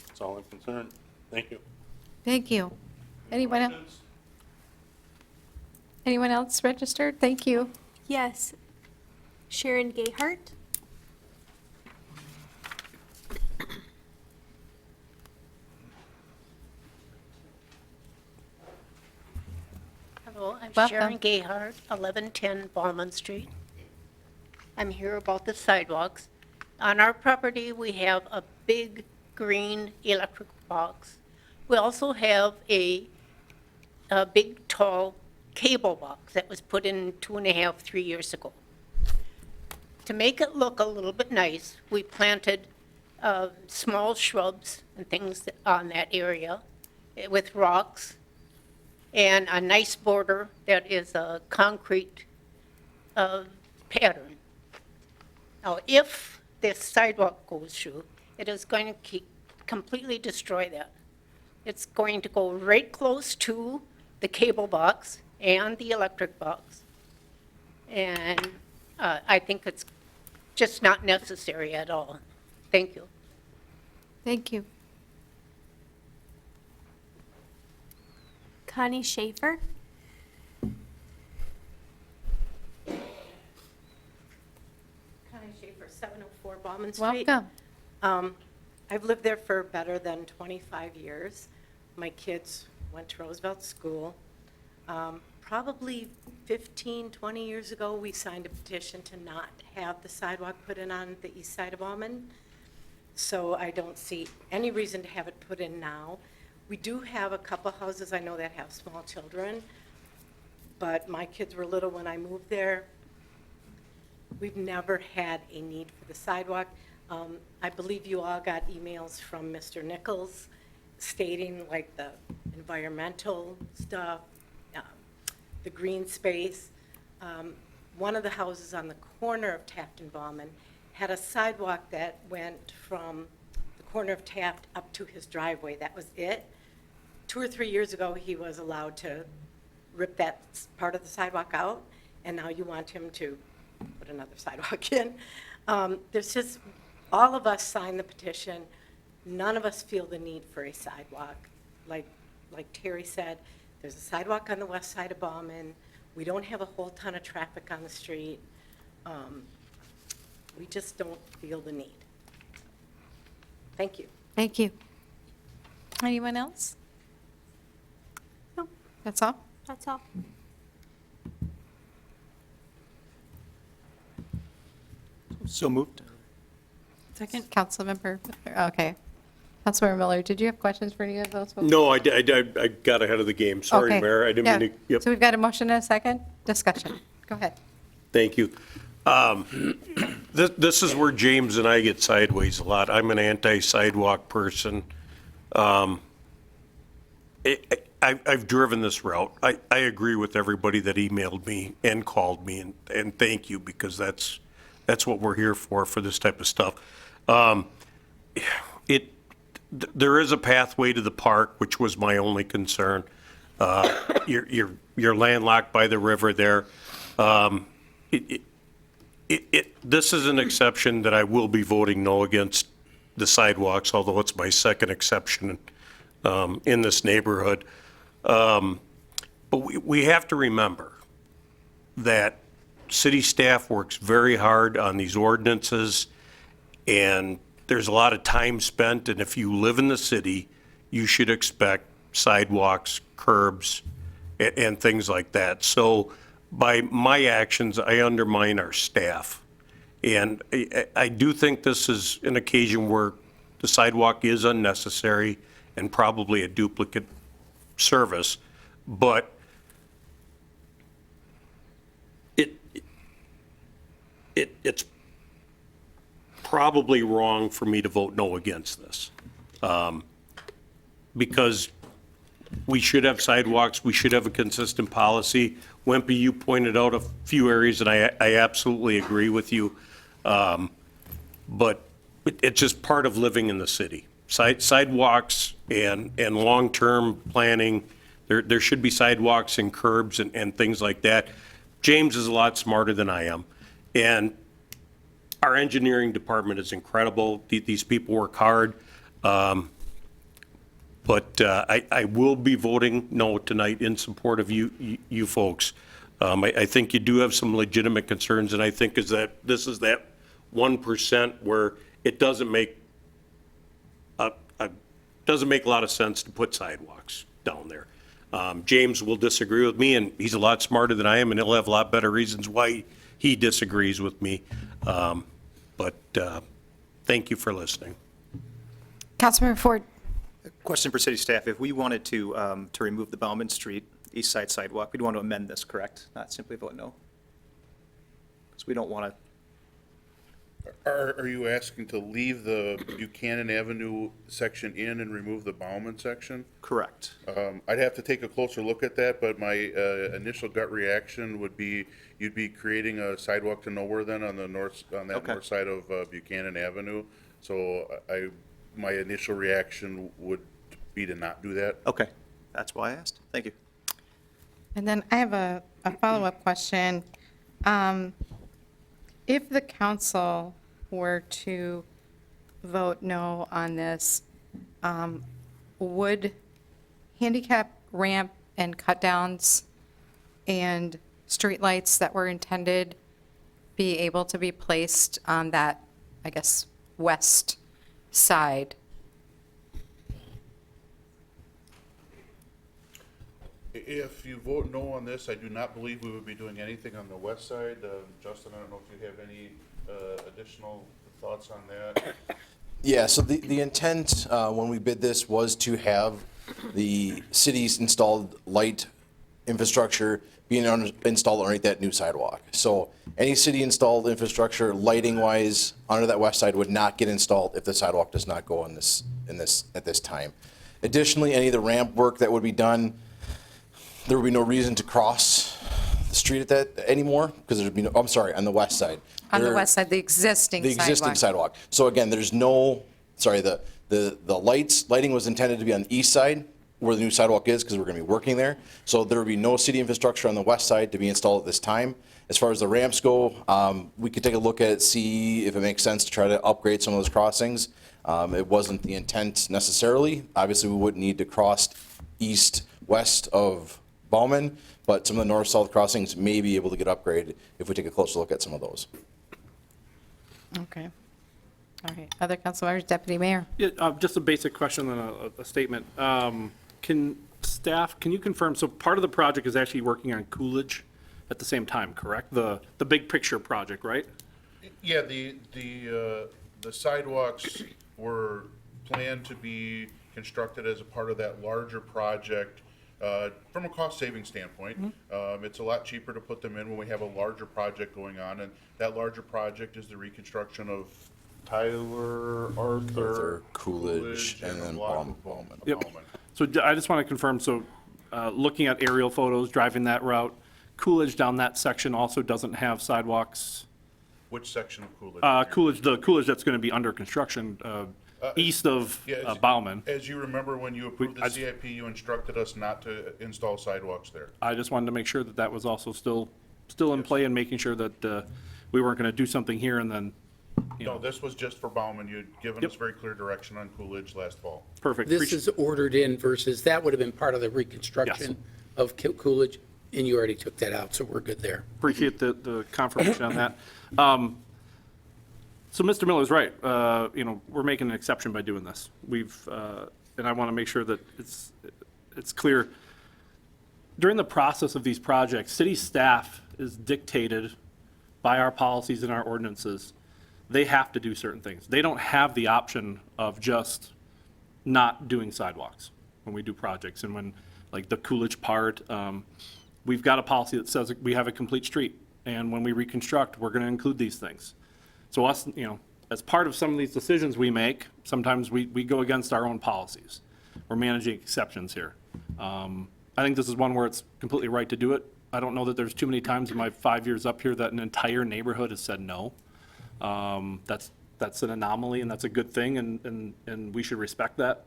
N: That's all I'm concerned. Thank you.
A: Thank you. Anyone else registered? Thank you.
B: Yes. Sharon Gayhart?
O: Hello, I'm
A: Welcome.
O: Sharon Gayhart, 1110 Ballman Street. I'm here about the sidewalks. On our property, we have a big green electric box. We also have a big, tall cable box that was put in 2.5, 3 years ago. To make it look a little bit nice, we planted small shrubs and things on that area with rocks and a nice border that is a concrete pattern. Now, if this sidewalk goes through, it is going to completely destroy that. It's going to go right close to the cable box and the electric box. And I think it's just not necessary at all. Thank you.
B: Thank you. Connie Schaefer?
P: Connie Schaefer, 704 Bauman Street.
A: Welcome.
P: I've lived there for better than 25 years. My kids went to Roosevelt School. Probably 15, 20 years ago, we signed a petition to not have the sidewalk put in on the east side of Bauman. So I don't see any reason to have it put in now. We do have a couple houses I know that have small children, but my kids were little when I moved there. We've never had a need for the sidewalk. I believe you all got emails from Mr. Nichols stating like the environmental stuff, the green space. one of the houses on the corner of Taft and Bauman had a sidewalk that went from the corner of Taft up to his driveway. That was it. 2 or 3 years ago, he was allowed to rip that part of the sidewalk out, and now you want him to put another sidewalk in. There's just, all of us signed the petition. None of us feel the need for a sidewalk. Like Terry said, there's a sidewalk on the west side of Bauman. We don't have a whole ton of traffic on the street. We just don't feel the need. Thank you.
A: Thank you. Anyone else? No, that's all?
B: That's all.
F: So moved.
A: Second. Councilmember, okay. Councilmember Miller, did you have questions for any of those folks?
J: No, I got ahead of the game. Sorry,
A: Okay.
J: Mayor, I didn't
A: Yeah.
J: mean to, yep,
A: So we've got a motion and a second. Discussion. Go ahead.
J: thank you. This is where James and I get sideways a lot. I'm an anti-sidewalk person. I've driven this route. I agree with everybody that emailed me and called me, and thank you, because that's what we're here for this type of stuff. There is a pathway to the park, which was my only concern. You're landlocked by the river there. This is an exception that I will be voting no against the sidewalks, although it's my second exception in this neighborhood. But we have to remember that city staff works very hard on these ordinances, and there's a lot of time spent, and if you live in the city, you should expect sidewalks, curbs, and things like that. So by my actions, I undermine our staff. And I do think this is an occasion where the sidewalk is unnecessary and probably a duplicate service, but it's probably wrong for me to vote no against this. Because we should have sidewalks, we should have a consistent policy. Wimpy, you pointed out a few areas, and I absolutely agree with you. But it's just part of living in the city. Sidewalks and long-term planning, there should be sidewalks and curbs and things like that. James is a lot smarter than I am. And our engineering department is incredible. These people work hard. But I will be voting no tonight in support of you folks. I think you do have some legitimate concerns, and I think this is that 1% where it doesn't make a lot of sense to put sidewalks down there. James will disagree with me, and he's a lot smarter than I am, and he'll have a lot better reasons why he disagrees with me. But thank you for listening.
A: Councilmember Ford.
F: Question for city staff. If we wanted to remove the Bauman Street east side sidewalk, we'd want to amend this, correct? Not simply vote no? Because we don't want to.
Q: Are you asking to leave the Buchanan Avenue section in and remove the Bauman section?
F: Correct.
Q: I'd have to take a closer look at that, but my initial gut reaction would be you'd be creating a sidewalk to nowhere then on the north side of Buchanan Avenue. So my initial reaction would be to not do that.
F: Okay, that's why I asked. Thank you.
A: And then I have a follow-up question. If the council were to vote no on this, would handicap ramp and cut-downs and streetlights that were intended be able to be placed on that, I guess, west side?
Q: If you vote no on this, I do not believe we would be doing anything on the west side. Justin, I don't know if you have any additional thoughts on that.
R: Yeah, so the intent when we bid this was to have the city's installed light infrastructure being installed underneath that new sidewalk. So any city installed infrastructure lighting wise under that west side would not get installed if the sidewalk does not go at this time. Additionally, any of the ramp work that would be done, there would be no reason to cross the street at that anymore, because there'd be no, I'm sorry, on the west side.
A: On the
R: There-
A: west side, the existing
R: The
A: sidewalk.
R: existing sidewalk. So again, there's no, sorry, the lighting was intended to be on the east side where the new sidewalk is, because we're going to be working there. So there will be no city infrastructure on the west side to be installed at this time. As far as the ramps go, we could take a look at it, see if it makes sense to try to upgrade some of those crossings. It wasn't the intent necessarily. Obviously, we wouldn't need to cross east-west of Bauman, but some of the north-south crossings may be able to get upgraded if we take a closer look at some of those.
A: Okay. All right. Other council members, Deputy Mayor?
D: Yeah, just a basic question and a statement. Can you confirm, so part of the project is actually working on Coolidge at the same time, correct? The big picture project, right?
Q: Yeah, the sidewalks were planned to be constructed as a part of that larger project. From a cost-saving standpoint, it's a lot cheaper to put them in when we have a larger project going on, and that larger project is the reconstruction of Tyler, Arthur,
R: Coolidge, and then Bauman.
D: Yep. So I just want to confirm, so looking at aerial photos, driving that route, Coolidge down that section also doesn't have sidewalks?
Q: Which section of Coolidge?
D: The Coolidge that's going to be under construction, east of Bauman.
Q: As you remember, when you approved the CIP, you instructed us not to install sidewalks there.
D: I just wanted to make sure that that was also still in play, and making sure that we weren't going to do something here and then,
Q: No, this was just for Bauman. You'd given us very clear direction on Coolidge last fall.
D: Perfect.
E: This is ordered in versus, that would have been part of the reconstruction of Coolidge, and you already took that out, so we're good there.
D: Appreciate the confirmation on that. So Mr. Miller's right. We're making an exception by doing this. And I want to make sure that it's clear. During the process of these projects, city staff is dictated by our policies and our ordinances. They have to do certain things. They don't have the option of just not doing sidewalks when we do projects. And when, like the Coolidge part, we've got a policy that says we have a complete street. And when we reconstruct, we're going to include these things. So us, as part of some of these decisions we make, sometimes we go against our own policies. We're managing exceptions here. I think this is one where it's completely right to do it. I don't know that there's too many times in my 5 years up here that an entire neighborhood has said no. That's an anomaly, and that's a good thing, and we should respect that.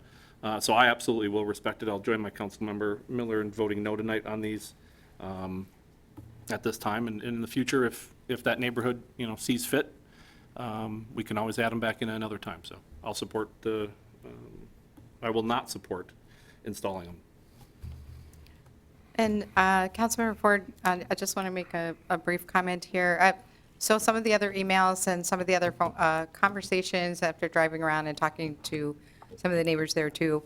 D: So I absolutely will respect it. I'll join my council member Miller in voting no tonight on these at this time. And in the future, if that neighborhood, sees fit, we can always add them back in another time. So I'll support I will not support installing them.
A: And Councilmember Ford, I just want to make a brief comment here. So some of the other emails and some of the other conversations after driving around and talking to some of the neighbors there too,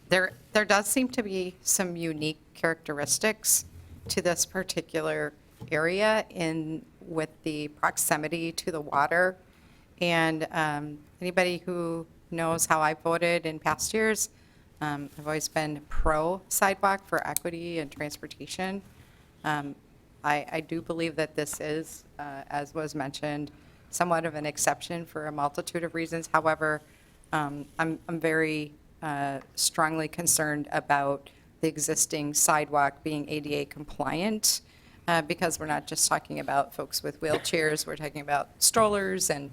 A: there does seem to be some unique characteristics to this particular area with the proximity to the water. And anybody who knows how I voted in past years, I've always been pro sidewalk for equity and transportation. I do believe that this is, as was mentioned, somewhat of an exception for a multitude of reasons. However, I'm very strongly concerned about the existing sidewalk being ADA compliant, because we're not just talking about folks with wheelchairs, we're talking about strollers and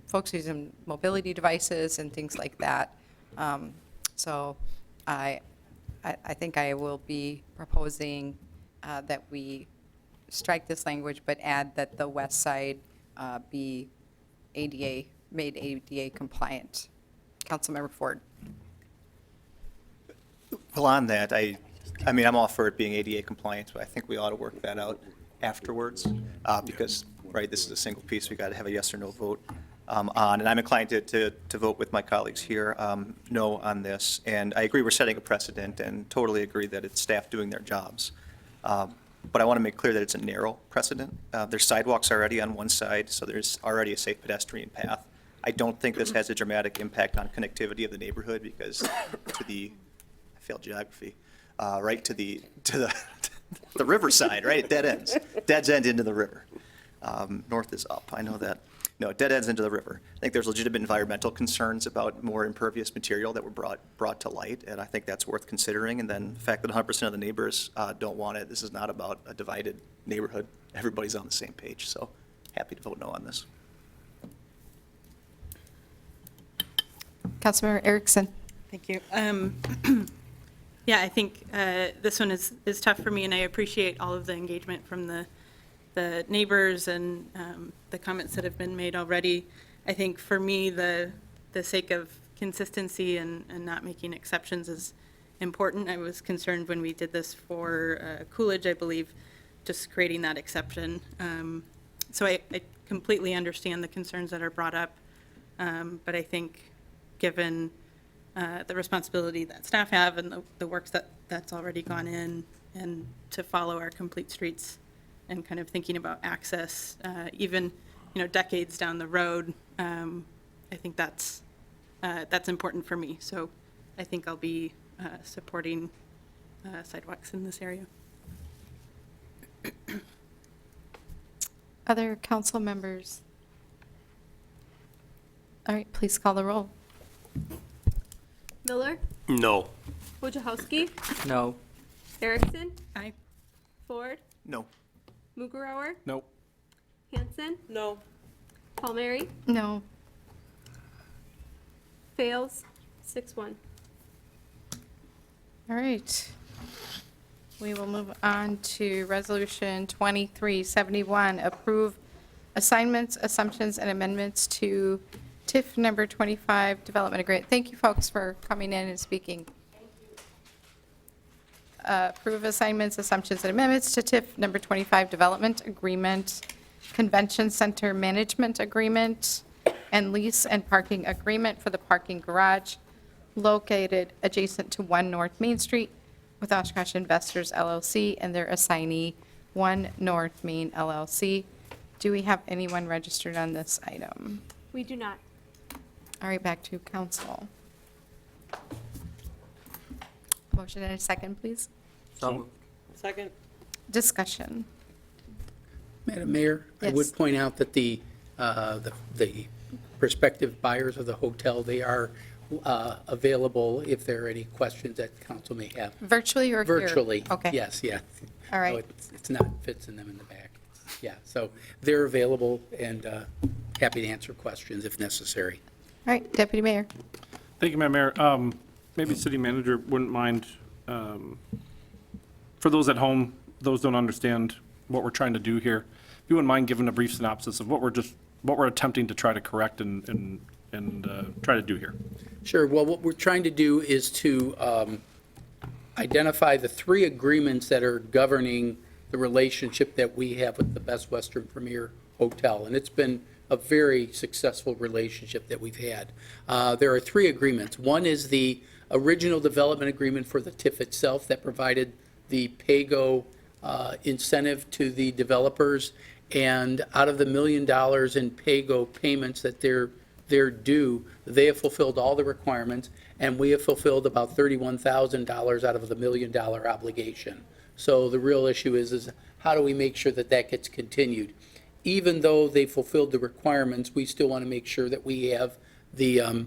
A: folks using mobility devices and things like that. So I think I will be proposing that we strike this language, but add that the west side be made ADA compliant. Councilmember Ford.
F: Well, on that, I'm all for it being ADA compliant, but I think we ought to work that out afterwards, because, right, this is a single piece, we got to have a yes or no vote on, and I'm inclined to vote with my colleagues here, no on this, and I agree we're setting a precedent, and totally agree that it's staff doing their jobs. But I want to make clear that it's a narrow precedent. There's sidewalks already on one side, so there's already a safe pedestrian path. I don't think this has a dramatic impact on connectivity of the neighborhood, because I failed geography, right to the riverside, right? Dead ends. Dead's end into the river. North is up, I know that. No, it dead ends into the river. I think there's legitimate environmental concerns about more impervious material that were brought to light, and I think that's worth considering. And then the fact that 100% of the neighbors don't want it, this is not about a divided neighborhood. Everybody's on the same page, so happy to vote no on this.
A: Councilmember Erickson.
S: Thank you. Yeah, I think this one is tough for me, and I appreciate all of the engagement from the neighbors and the comments that have been made already. I think for me, the sake of consistency and not making exceptions is important. I was concerned when we did this for Coolidge, I believe, just creating that exception. So I completely understand the concerns that are brought up, but I think given the responsibility that staff have and the work that's already gone in, and to follow our complete streets and kind of thinking about access, even, decades down the road, I think that's important for me. So I think I'll be supporting sidewalks in this area.
A: Other council members? All right, please call the roll.
M: Miller,
J: No.
M: Wojciechowski,
K: No.
M: Erickson,
S: Aye.
M: Ford,
F: No.
M: Mugrower,
D: Nope.
M: Hanson,
C: No.
M: Palmieri,
A: No.
M: fails, 6-1.
A: All right. We will move on to Resolution 2371, approve assignments, assumptions, and amendments to TIF number 25 development agreement. Thank you, folks, for coming in and speaking. Approve assignments, assumptions, and amendments to TIF number 25 development agreement, convention center management agreement, and lease and parking agreement for the parking garage located adjacent to 1 North Main Street with Oshkosh Investors LLC and their assignee, 1 North Main LLC. Do we have anyone registered on this item?
M: We do not.
A: All right, back to council. Motion and a second, please.
C: Second.
A: Discussion.
E: Madam Mayor, I
A: Yes.
E: would point out that the prospective buyers of the hotel, they are available if there are any questions that council may have.
A: Virtually or here?
E: Virtually.
A: Okay.
E: Yes, yeah.
A: All right.
E: No, it's not fits in them in the back. Yeah, so they're available and happy to answer questions if necessary.
A: All right, Deputy Mayor.
D: Thank you, Madam Mayor. Maybe city manager wouldn't mind, for those at home, those don't understand what we're trying to do here, if you wouldn't mind giving a brief synopsis of what we're attempting to try to correct and try to do here.
E: Sure. Well, what we're trying to do is to identify the 3 agreements that are governing the relationship that we have with the Best Western Premier Hotel. And it's been a very successful relationship that we've had. There are 3 agreements. One is the original development agreement for the TIF itself that provided the pay-go incentive to the developers. And out of the $1 million in pay-go payments that they're due, they have fulfilled all the requirements, and we have fulfilled about $31,000 out of the $1 million obligation. So the real issue is how do we make sure that that gets continued? Even though they fulfilled the requirements, we still want to make sure that we have the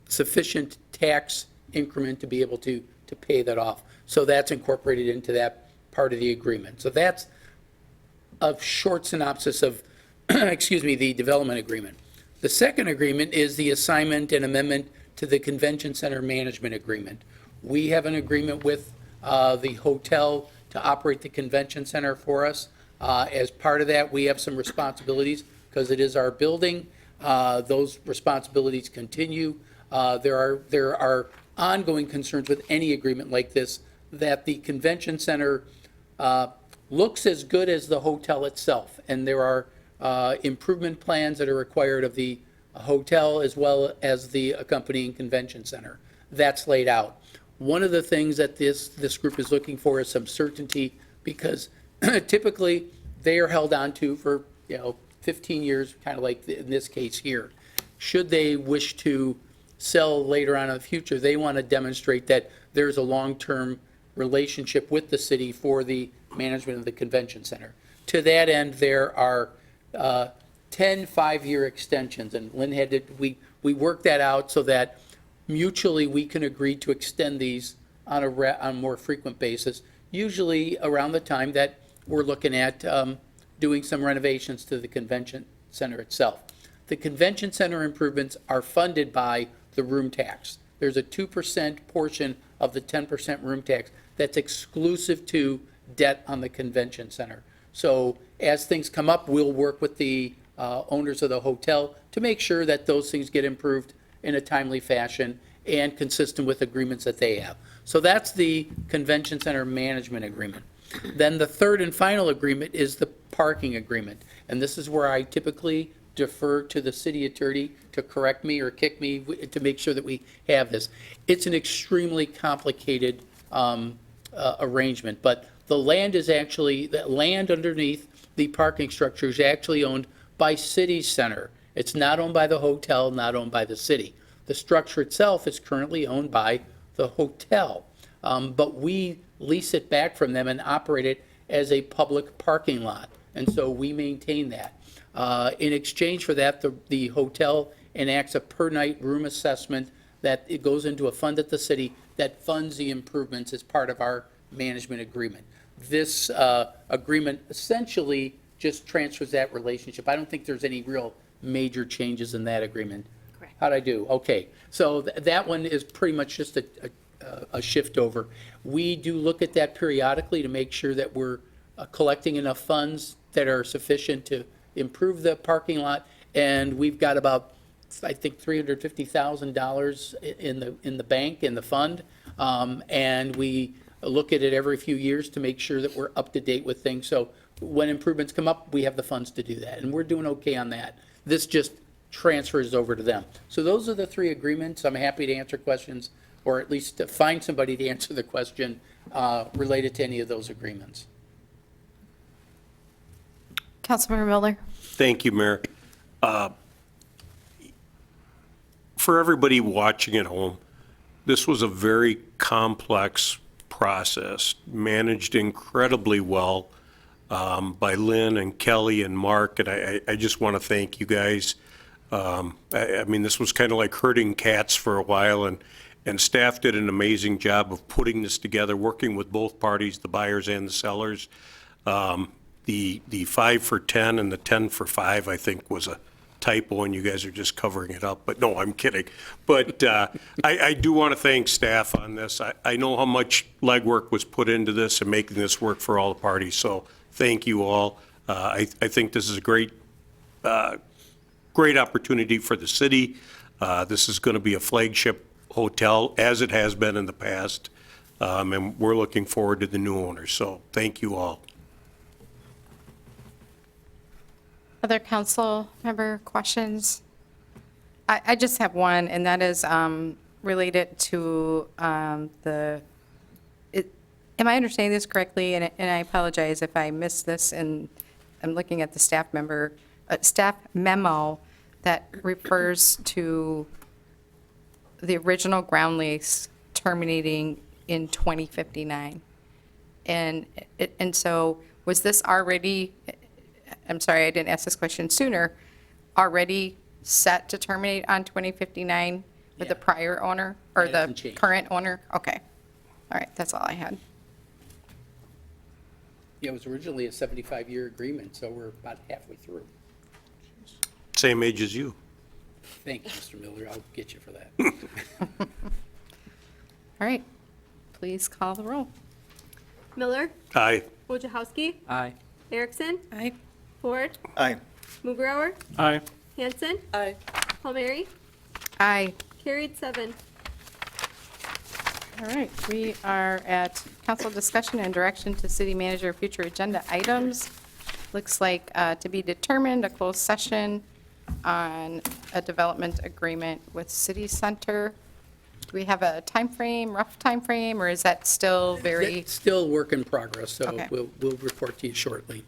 E: sufficient tax increment to be able to pay that off. So that's incorporated into that part of the agreement. So that's a short synopsis of, the development agreement. The second agreement is the assignment and amendment to the Convention Center Management Agreement. We have an agreement with the hotel to operate the convention center for us. As part of that, we have some responsibilities because it is our building. Those responsibilities continue. There are ongoing concerns with any agreement like this, that the convention center looks as good as the hotel itself, and there are improvement plans that are required of the hotel as well as the accompanying convention center. That's laid out. One of the things that this group is looking for is some certainty, because typically they are held on to for 15 years, kind of like in this case here. Should they wish to sell later on in the future, they want to demonstrate that there's a long-term relationship with the city for the management of the convention center. To that end, there are 10 5-year extensions, and Lynn had to, we worked that out so that mutually we can agree to extend these on a more frequent basis, usually around the time that we're looking at doing some renovations to the convention center itself. The convention center improvements are funded by the room tax. There's a 2% portion of the 10% room tax that's exclusive to debt on the convention center. So as things come up, we'll work with the owners of the hotel to make sure that those things get improved in a timely fashion and consistent with agreements that they have. So that's the convention center management agreement. Then the third and final agreement is the parking agreement. And this is where I typically defer to the city attorney to correct me or kick me to make sure that we have this. It's an extremely complicated arrangement, but the land is actually, the land underneath the parking structure is actually owned by City Center. It's not owned by the hotel, not owned by the city. The structure itself is currently owned by the hotel, but we lease it back from them and operate it as a public parking lot, and so we maintain that. In exchange for that, the hotel enacts a per-night room assessment that it goes into a fund at the city that funds the improvements as part of our management agreement. This agreement essentially just transfers that relationship. I don't think there's any real major changes in that agreement.
G: Correct.
E: How'd I do? Okay, so that one is pretty much just a shift over. We do look at that periodically to make sure that we're collecting enough funds that are sufficient to improve the parking lot, and we've got about, I think, $350,000 in the bank, in the fund, and we look at it every few years to make sure that we're up to date with things. So when improvements come up, we have the funds to do that, and we're doing okay on that. This just transfers over to them. So those are the three agreements. I'm happy to answer questions, or at least to find somebody to answer the question related to any of those agreements.
B: Councilmember Miller?
J: Thank you, Mayor. For everybody watching at home, this was a very complex process, managed incredibly well by Lynn and Kelly and Mark, and I just want to thank you guys. I mean, this was kind of like herding cats for a while, and staff did an amazing job of putting this together, working with both parties, the buyers and the sellers. The 5 for 10 and the 10 for 5, I think, was a typo, and you guys are just covering it up. But no, I'm kidding. But I do want to thank staff on this. I know how much legwork was put into this and making this work for all the parties. So thank you all. I think this is a great opportunity for the city. This is going to be a flagship hotel, as it has been in the past, and we're looking forward to the new owners. So thank you all.
T: Other council member questions? I just have one, and that is related to am I understanding this correctly? And I apologize if I missed this, and I'm looking at the staff memo that refers to the original ground lease terminating in 2059. And so was this already, I'm sorry, I didn't ask this question sooner, already set to terminate on 2059 with the prior owner or the current owner? Okay. All right, that's all I had.
E: Yeah, it was originally a 75-year agreement, so we're about halfway through.
J: Same age as you.
E: Thank you, Mr. Miller. I'll get you for that.
T: All right, please call the roll.
M: Miller,
J: Aye.
M: Wojciechowski,
K: Aye.
M: Erickson,
S: Aye.
M: Ford,
F: Aye.
M: Mugrower,
D: Aye.
M: Hanson,
S: Aye.
M: Palmieri,
T: Aye.
M: carried 7.
T: All right, we are at council discussion and direction to city manager future agenda items. Looks like to be determined a closed session on a development agreement with City Center. Do we have a time frame, rough time frame, or is that still very?
E: It's still work in progress, so
T: Okay.
E: we'll report to you shortly.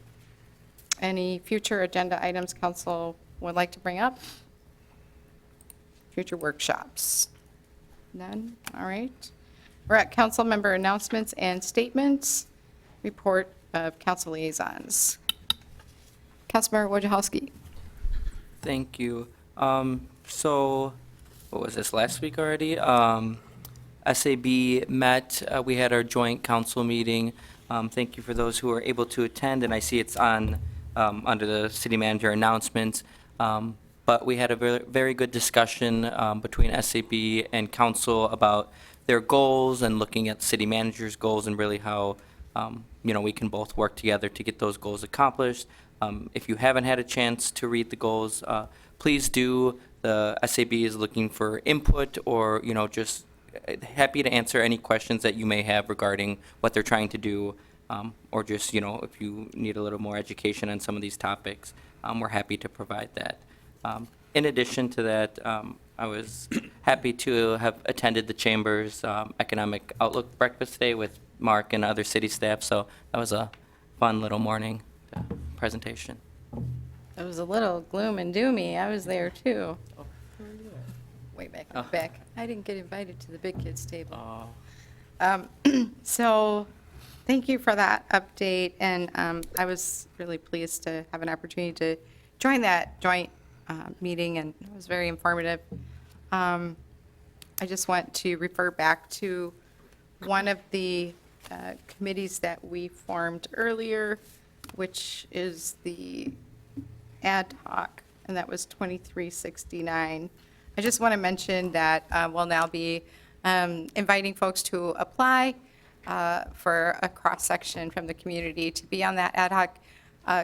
T: Any future agenda items council would like to bring up? Future workshops? None? All right. We're at council member announcements and statements. Report of council liaisons. Councilmember Wojciechowski.
K: Thank you. So, what was this, last week already? SAB met, we had our joint council meeting. Thank you for those who were able to attend, and I see it's on, under the city manager announcements. But we had a very, very good discussion between SAB and council about their goals and looking at city manager's goals and really how, we can both work together to get those goals accomplished. If you haven't had a chance to read the goals, please do. The SAB is looking for input or, just happy to answer any questions that you may have regarding what they're trying to do, or just, if you need a little more education on some of these topics, we're happy to provide that. In addition to that, I was happy to have attended the Chamber's Economic Outlook Breakfast today with Mark and other city staff, so that was a fun little morning presentation.
T: It was a little gloom and doomy. I was there too. Way back in the back. I didn't get invited to the big kids table. So thank you for that update, and I was really pleased to have an opportunity to join that joint meeting, and it was very informative. I just want to refer back to one of the committees that we formed earlier, which is the ad hoc, and that was 2369. I just want to mention that we'll now be inviting folks to apply for a cross-section from the community to be on that ad hoc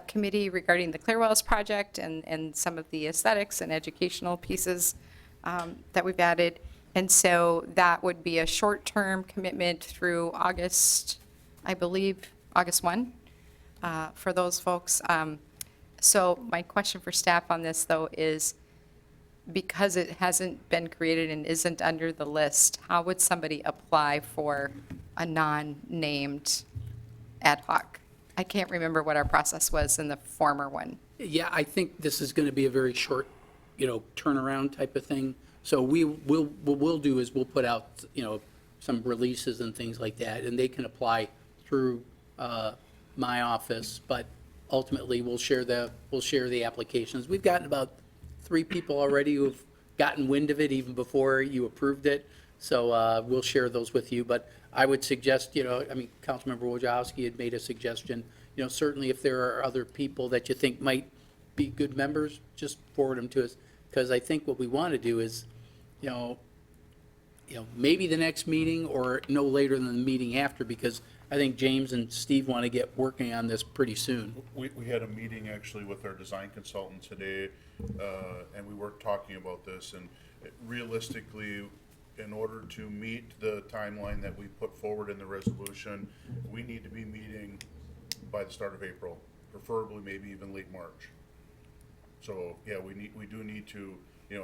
T: committee regarding the Clearwells project and some of the aesthetics and educational pieces that we've added. And so that would be a short-term commitment through August, I believe, August 1 for those folks. So my question for staff on this, though, is because it hasn't been created and isn't under the list, how would somebody apply for a non-named ad hoc? I can't remember what our process was in the former one.
E: Yeah, I think this is going to be a very short, turnaround type of thing. So what we'll do is we'll put out, some releases and things like that, and they can apply through my office, but ultimately we'll share the applications. We've gotten about 3 people already who've gotten wind of it even before you approved it. So we'll share those with you. But I would suggest, Councilmember Wojciechowski had made a suggestion. Certainly if there are other people that you think might be good members, just forward them to us. Because I think what we want to do is, maybe the next meeting or no later than the meeting after, because I think James and Steve want to get working on this pretty soon.
Q: We had a meeting actually with our design consultant today, and we were talking about this, and realistically, in order to meet the timeline that we put forward in the resolution, we need to be meeting by the start of April, preferably maybe even late March. So, yeah, we do need to,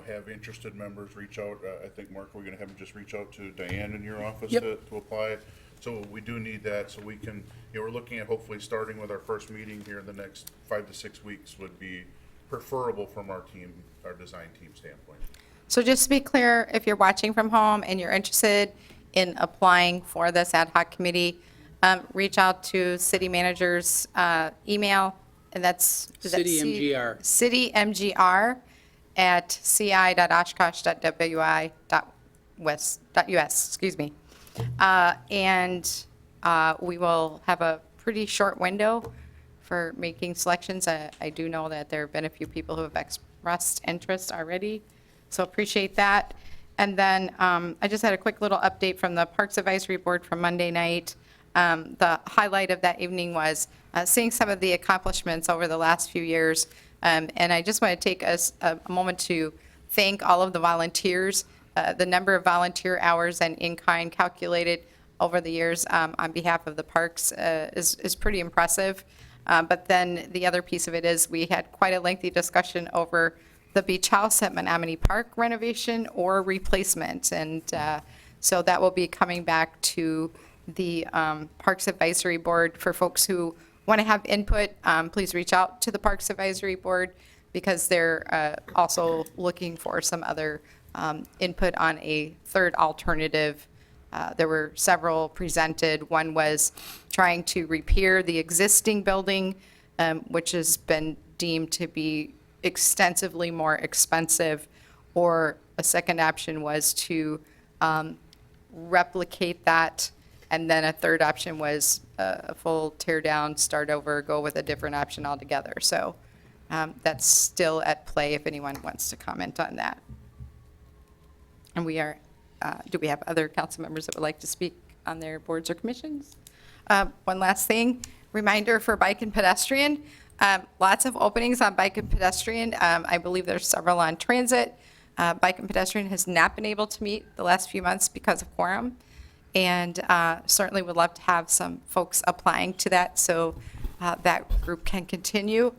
Q: have interested members reach out. I think, Mark, we're gonna have them just reach out to Diane in your office to apply. So we do need that, so we can, we're looking at hopefully starting with our first meeting here in the next 5 to 6 weeks would be preferable from our team, our design team standpoint.
T: So just to be clear, if you're watching from home and you're interested in applying for this ad hoc committee, reach out to city manager's email, and that's
E: CityMGR.
T: citymgr@ci.oshkosh.wi.us, excuse me. And we will have a pretty short window for making selections. I do know that there have been a few people who have expressed interest already, so appreciate that. And then I just had a quick little update from the Parks Advisory Board from Monday night. The highlight of that evening was seeing some of the accomplishments over the last few years. And I just want to take a moment to thank all of the volunteers. The number of volunteer hours and in-kind calculated over the years on behalf of the parks is pretty impressive. But then the other piece of it is we had quite a lengthy discussion over the beach house at Menominee Park renovation or replacement. And so that will be coming back to the Parks Advisory Board. For folks who want to have input, please reach out to the Parks Advisory Board because they're also looking for some other input on a third alternative. There were several presented. One was trying to repair the existing building, which has been deemed to be extensively more expensive, or a second option was to replicate that, and then a third option was a full tear down, start over, go with a different option altogether. So that's still at play if anyone wants to comment on that. And we are, do we have other council members that would like to speak on their boards or commissions? One last thing, reminder for bike and pedestrian, lots of openings on bike and pedestrian. I believe there's several on transit. Bike and pedestrian has not been able to meet the last few months because of quorum, and certainly would love to have some folks applying to that, so that group can continue,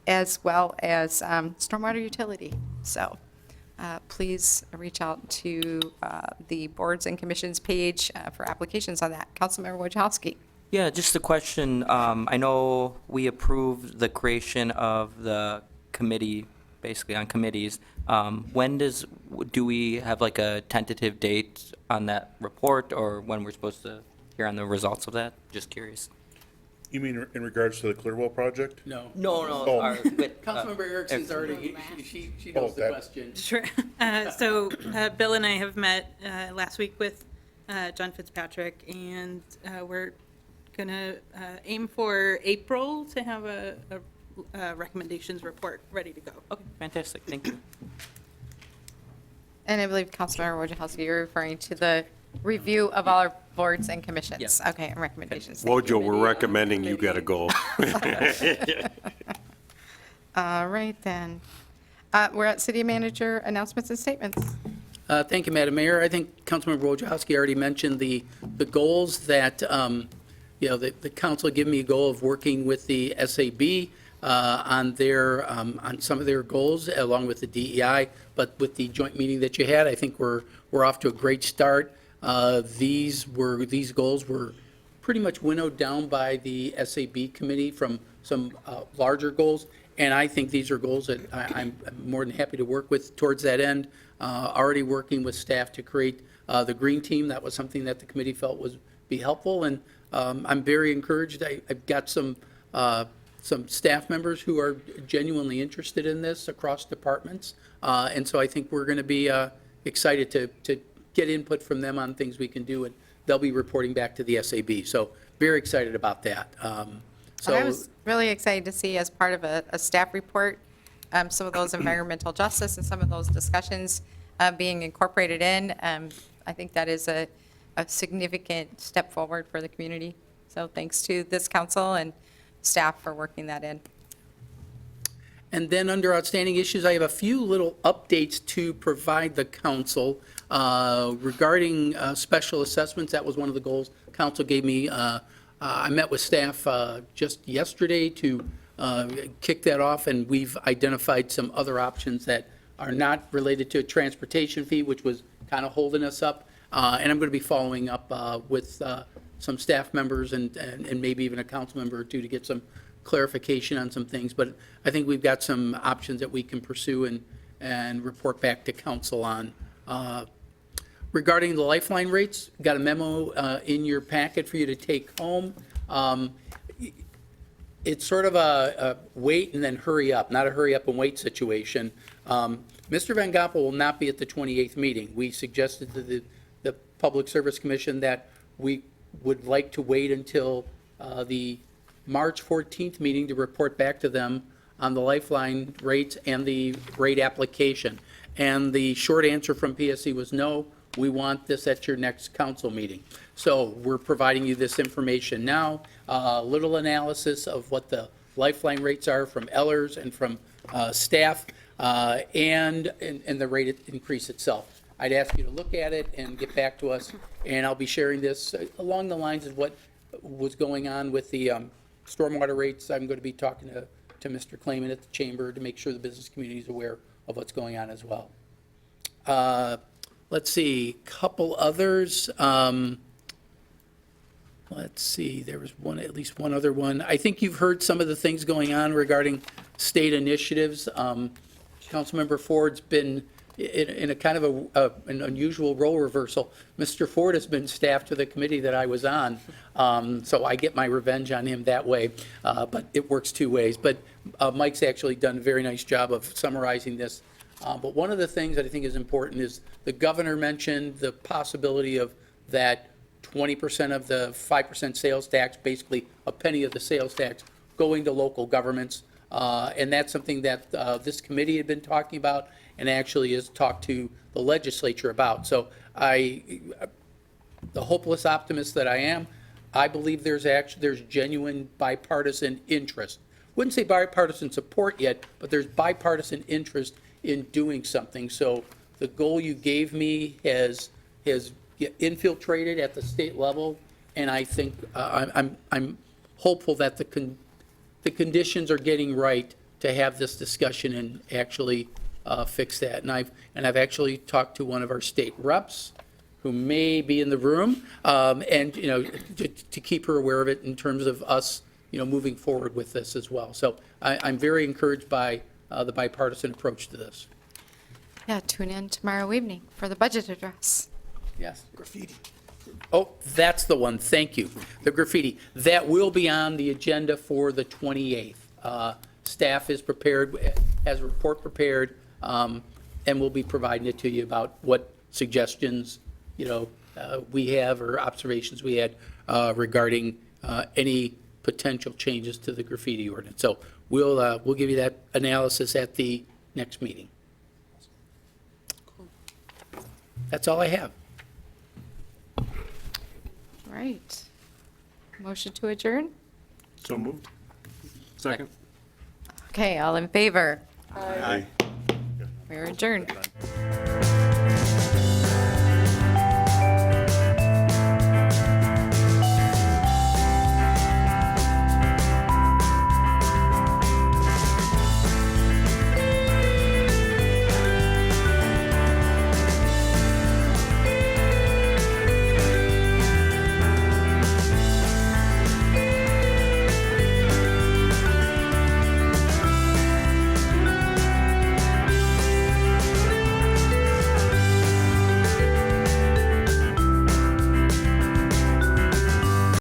T: as well as stormwater utility. So please reach out to the boards and commissions page for applications on that. Councilmember Wojciechowski.
K: Yeah, just a question. I know we approved the creation of the committee, basically on committees. When do we have like a tentative date on that report, or when we're supposed to hear on the results of that? Just curious.
Q: You mean in regards to the Clearwell project?
E: No.
K: No.
Q: Oh.
E: Councilmember Erickson's already, she knows the question.
S: Sure. So Bill and I have met last week with John Fitzpatrick, and we're going to aim for April to have a recommendations report ready to go.
K: Okay, fantastic. Thank you.
T: And I believe Councilmember Wojciechowski, you're referring to the review of all our boards and commissions.
K: Yes.
T: Okay, and recommendations. Thank
J: Wojo, we're recommending you gotta go.
T: All right, then. We're at city manager announcements and statements.
E: Thank you, Madam Mayor. I think Councilmember Wojciechowski already mentioned the goals that, the council gave me a goal of working with the SAB on some of their goals, along with the DEI, but with the joint meeting that you had, I think we're off to a great start. These goals were pretty much winnowed down by the SAB committee from some larger goals, and I think these are goals that I'm more than happy to work with towards that end. Already working with staff to create the green team. That was something that the committee felt would be helpful, and I'm very encouraged. I've got some staff members who are genuinely interested in this across departments, and so I think we're going to be excited to get input from them on things we can do, and they'll be reporting back to the SAB. So very excited about that.
T: And I was really excited to see, as part of a staff report, some of those environmental justice and some of those discussions being incorporated in. I think that is a significant step forward for the community. So thanks to this council and staff for working that in.
E: And then under outstanding issues, I have a few little updates to provide the council regarding special assessments. That was one of the goals council gave me. I met with staff just yesterday to kick that off, and we've identified some other options that are not related to a transportation fee, which was kind of holding us up. And I'm going to be following up with some staff members and maybe even a council member or two to get some clarification on some things. But I think we've got some options that we can pursue and report back to council on. Regarding the lifeline rates, got a memo in your packet for you to take home. It's sort of a wait and then hurry up, not a hurry up and wait situation. Mr. Van Goppel will not be at the 28th meeting. We suggested to the Public Service Commission that we would like to wait until the March 14th meeting to report back to them on the lifeline rates and the rate application. And the short answer from PSC was no, we want this at your next council meeting. So we're providing you this information now, a little analysis of what the lifeline rates are from Ellers and from staff, and the rate increase itself. I'd ask you to look at it and get back to us, and I'll be sharing this along the lines of what was going on with the stormwater rates. I'm going to be talking to Mr. Clayman at the chamber to make sure the business community is aware of what's going on as well. Let's see, couple others. Let's see, there was at least one other one. I think you've heard some of the things going on regarding state initiatives. Councilmember Ford's been in a kind of an unusual role reversal, Mr. Ford has been staff to the committee that I was on, so I get my revenge on him that way, but it works two ways. But Mike's actually done a very nice job of summarizing this. But one of the things that I think is important is the governor mentioned the possibility of that 20% of the 5% sales tax, basically a penny of the sales tax, going to local governments. And that's something that this committee had been talking about and actually has talked to the legislature about. So the hopeless optimist that I am, I believe there's genuine bipartisan interest. Wouldn't say bipartisan support yet, but there's bipartisan interest in doing something. So the goal you gave me has infiltrated at the state level, and I think I'm hopeful that the conditions are getting right to have this discussion and actually fix that. And I've actually talked to one of our state reps who may be in the room, and to keep her aware of it in terms of us moving forward with this as well. So I'm very encouraged by the bipartisan approach to this.
T: Yeah, tune in tomorrow evening for the budget address.
E: Yes. Graffiti. Oh, that's the one. Thank you. The graffiti. That will be on the agenda for the 28th. Staff is prepared, has a report prepared, and we'll be providing it to you about what suggestions, we have or observations we had regarding any potential changes to the graffiti ordinance. So we'll give you that analysis at the next meeting. That's all I have.
T: Right. Motion to adjourn?
D: So moved. Second.
T: Okay, all in favor?
D: Aye.
T: We're adjourned.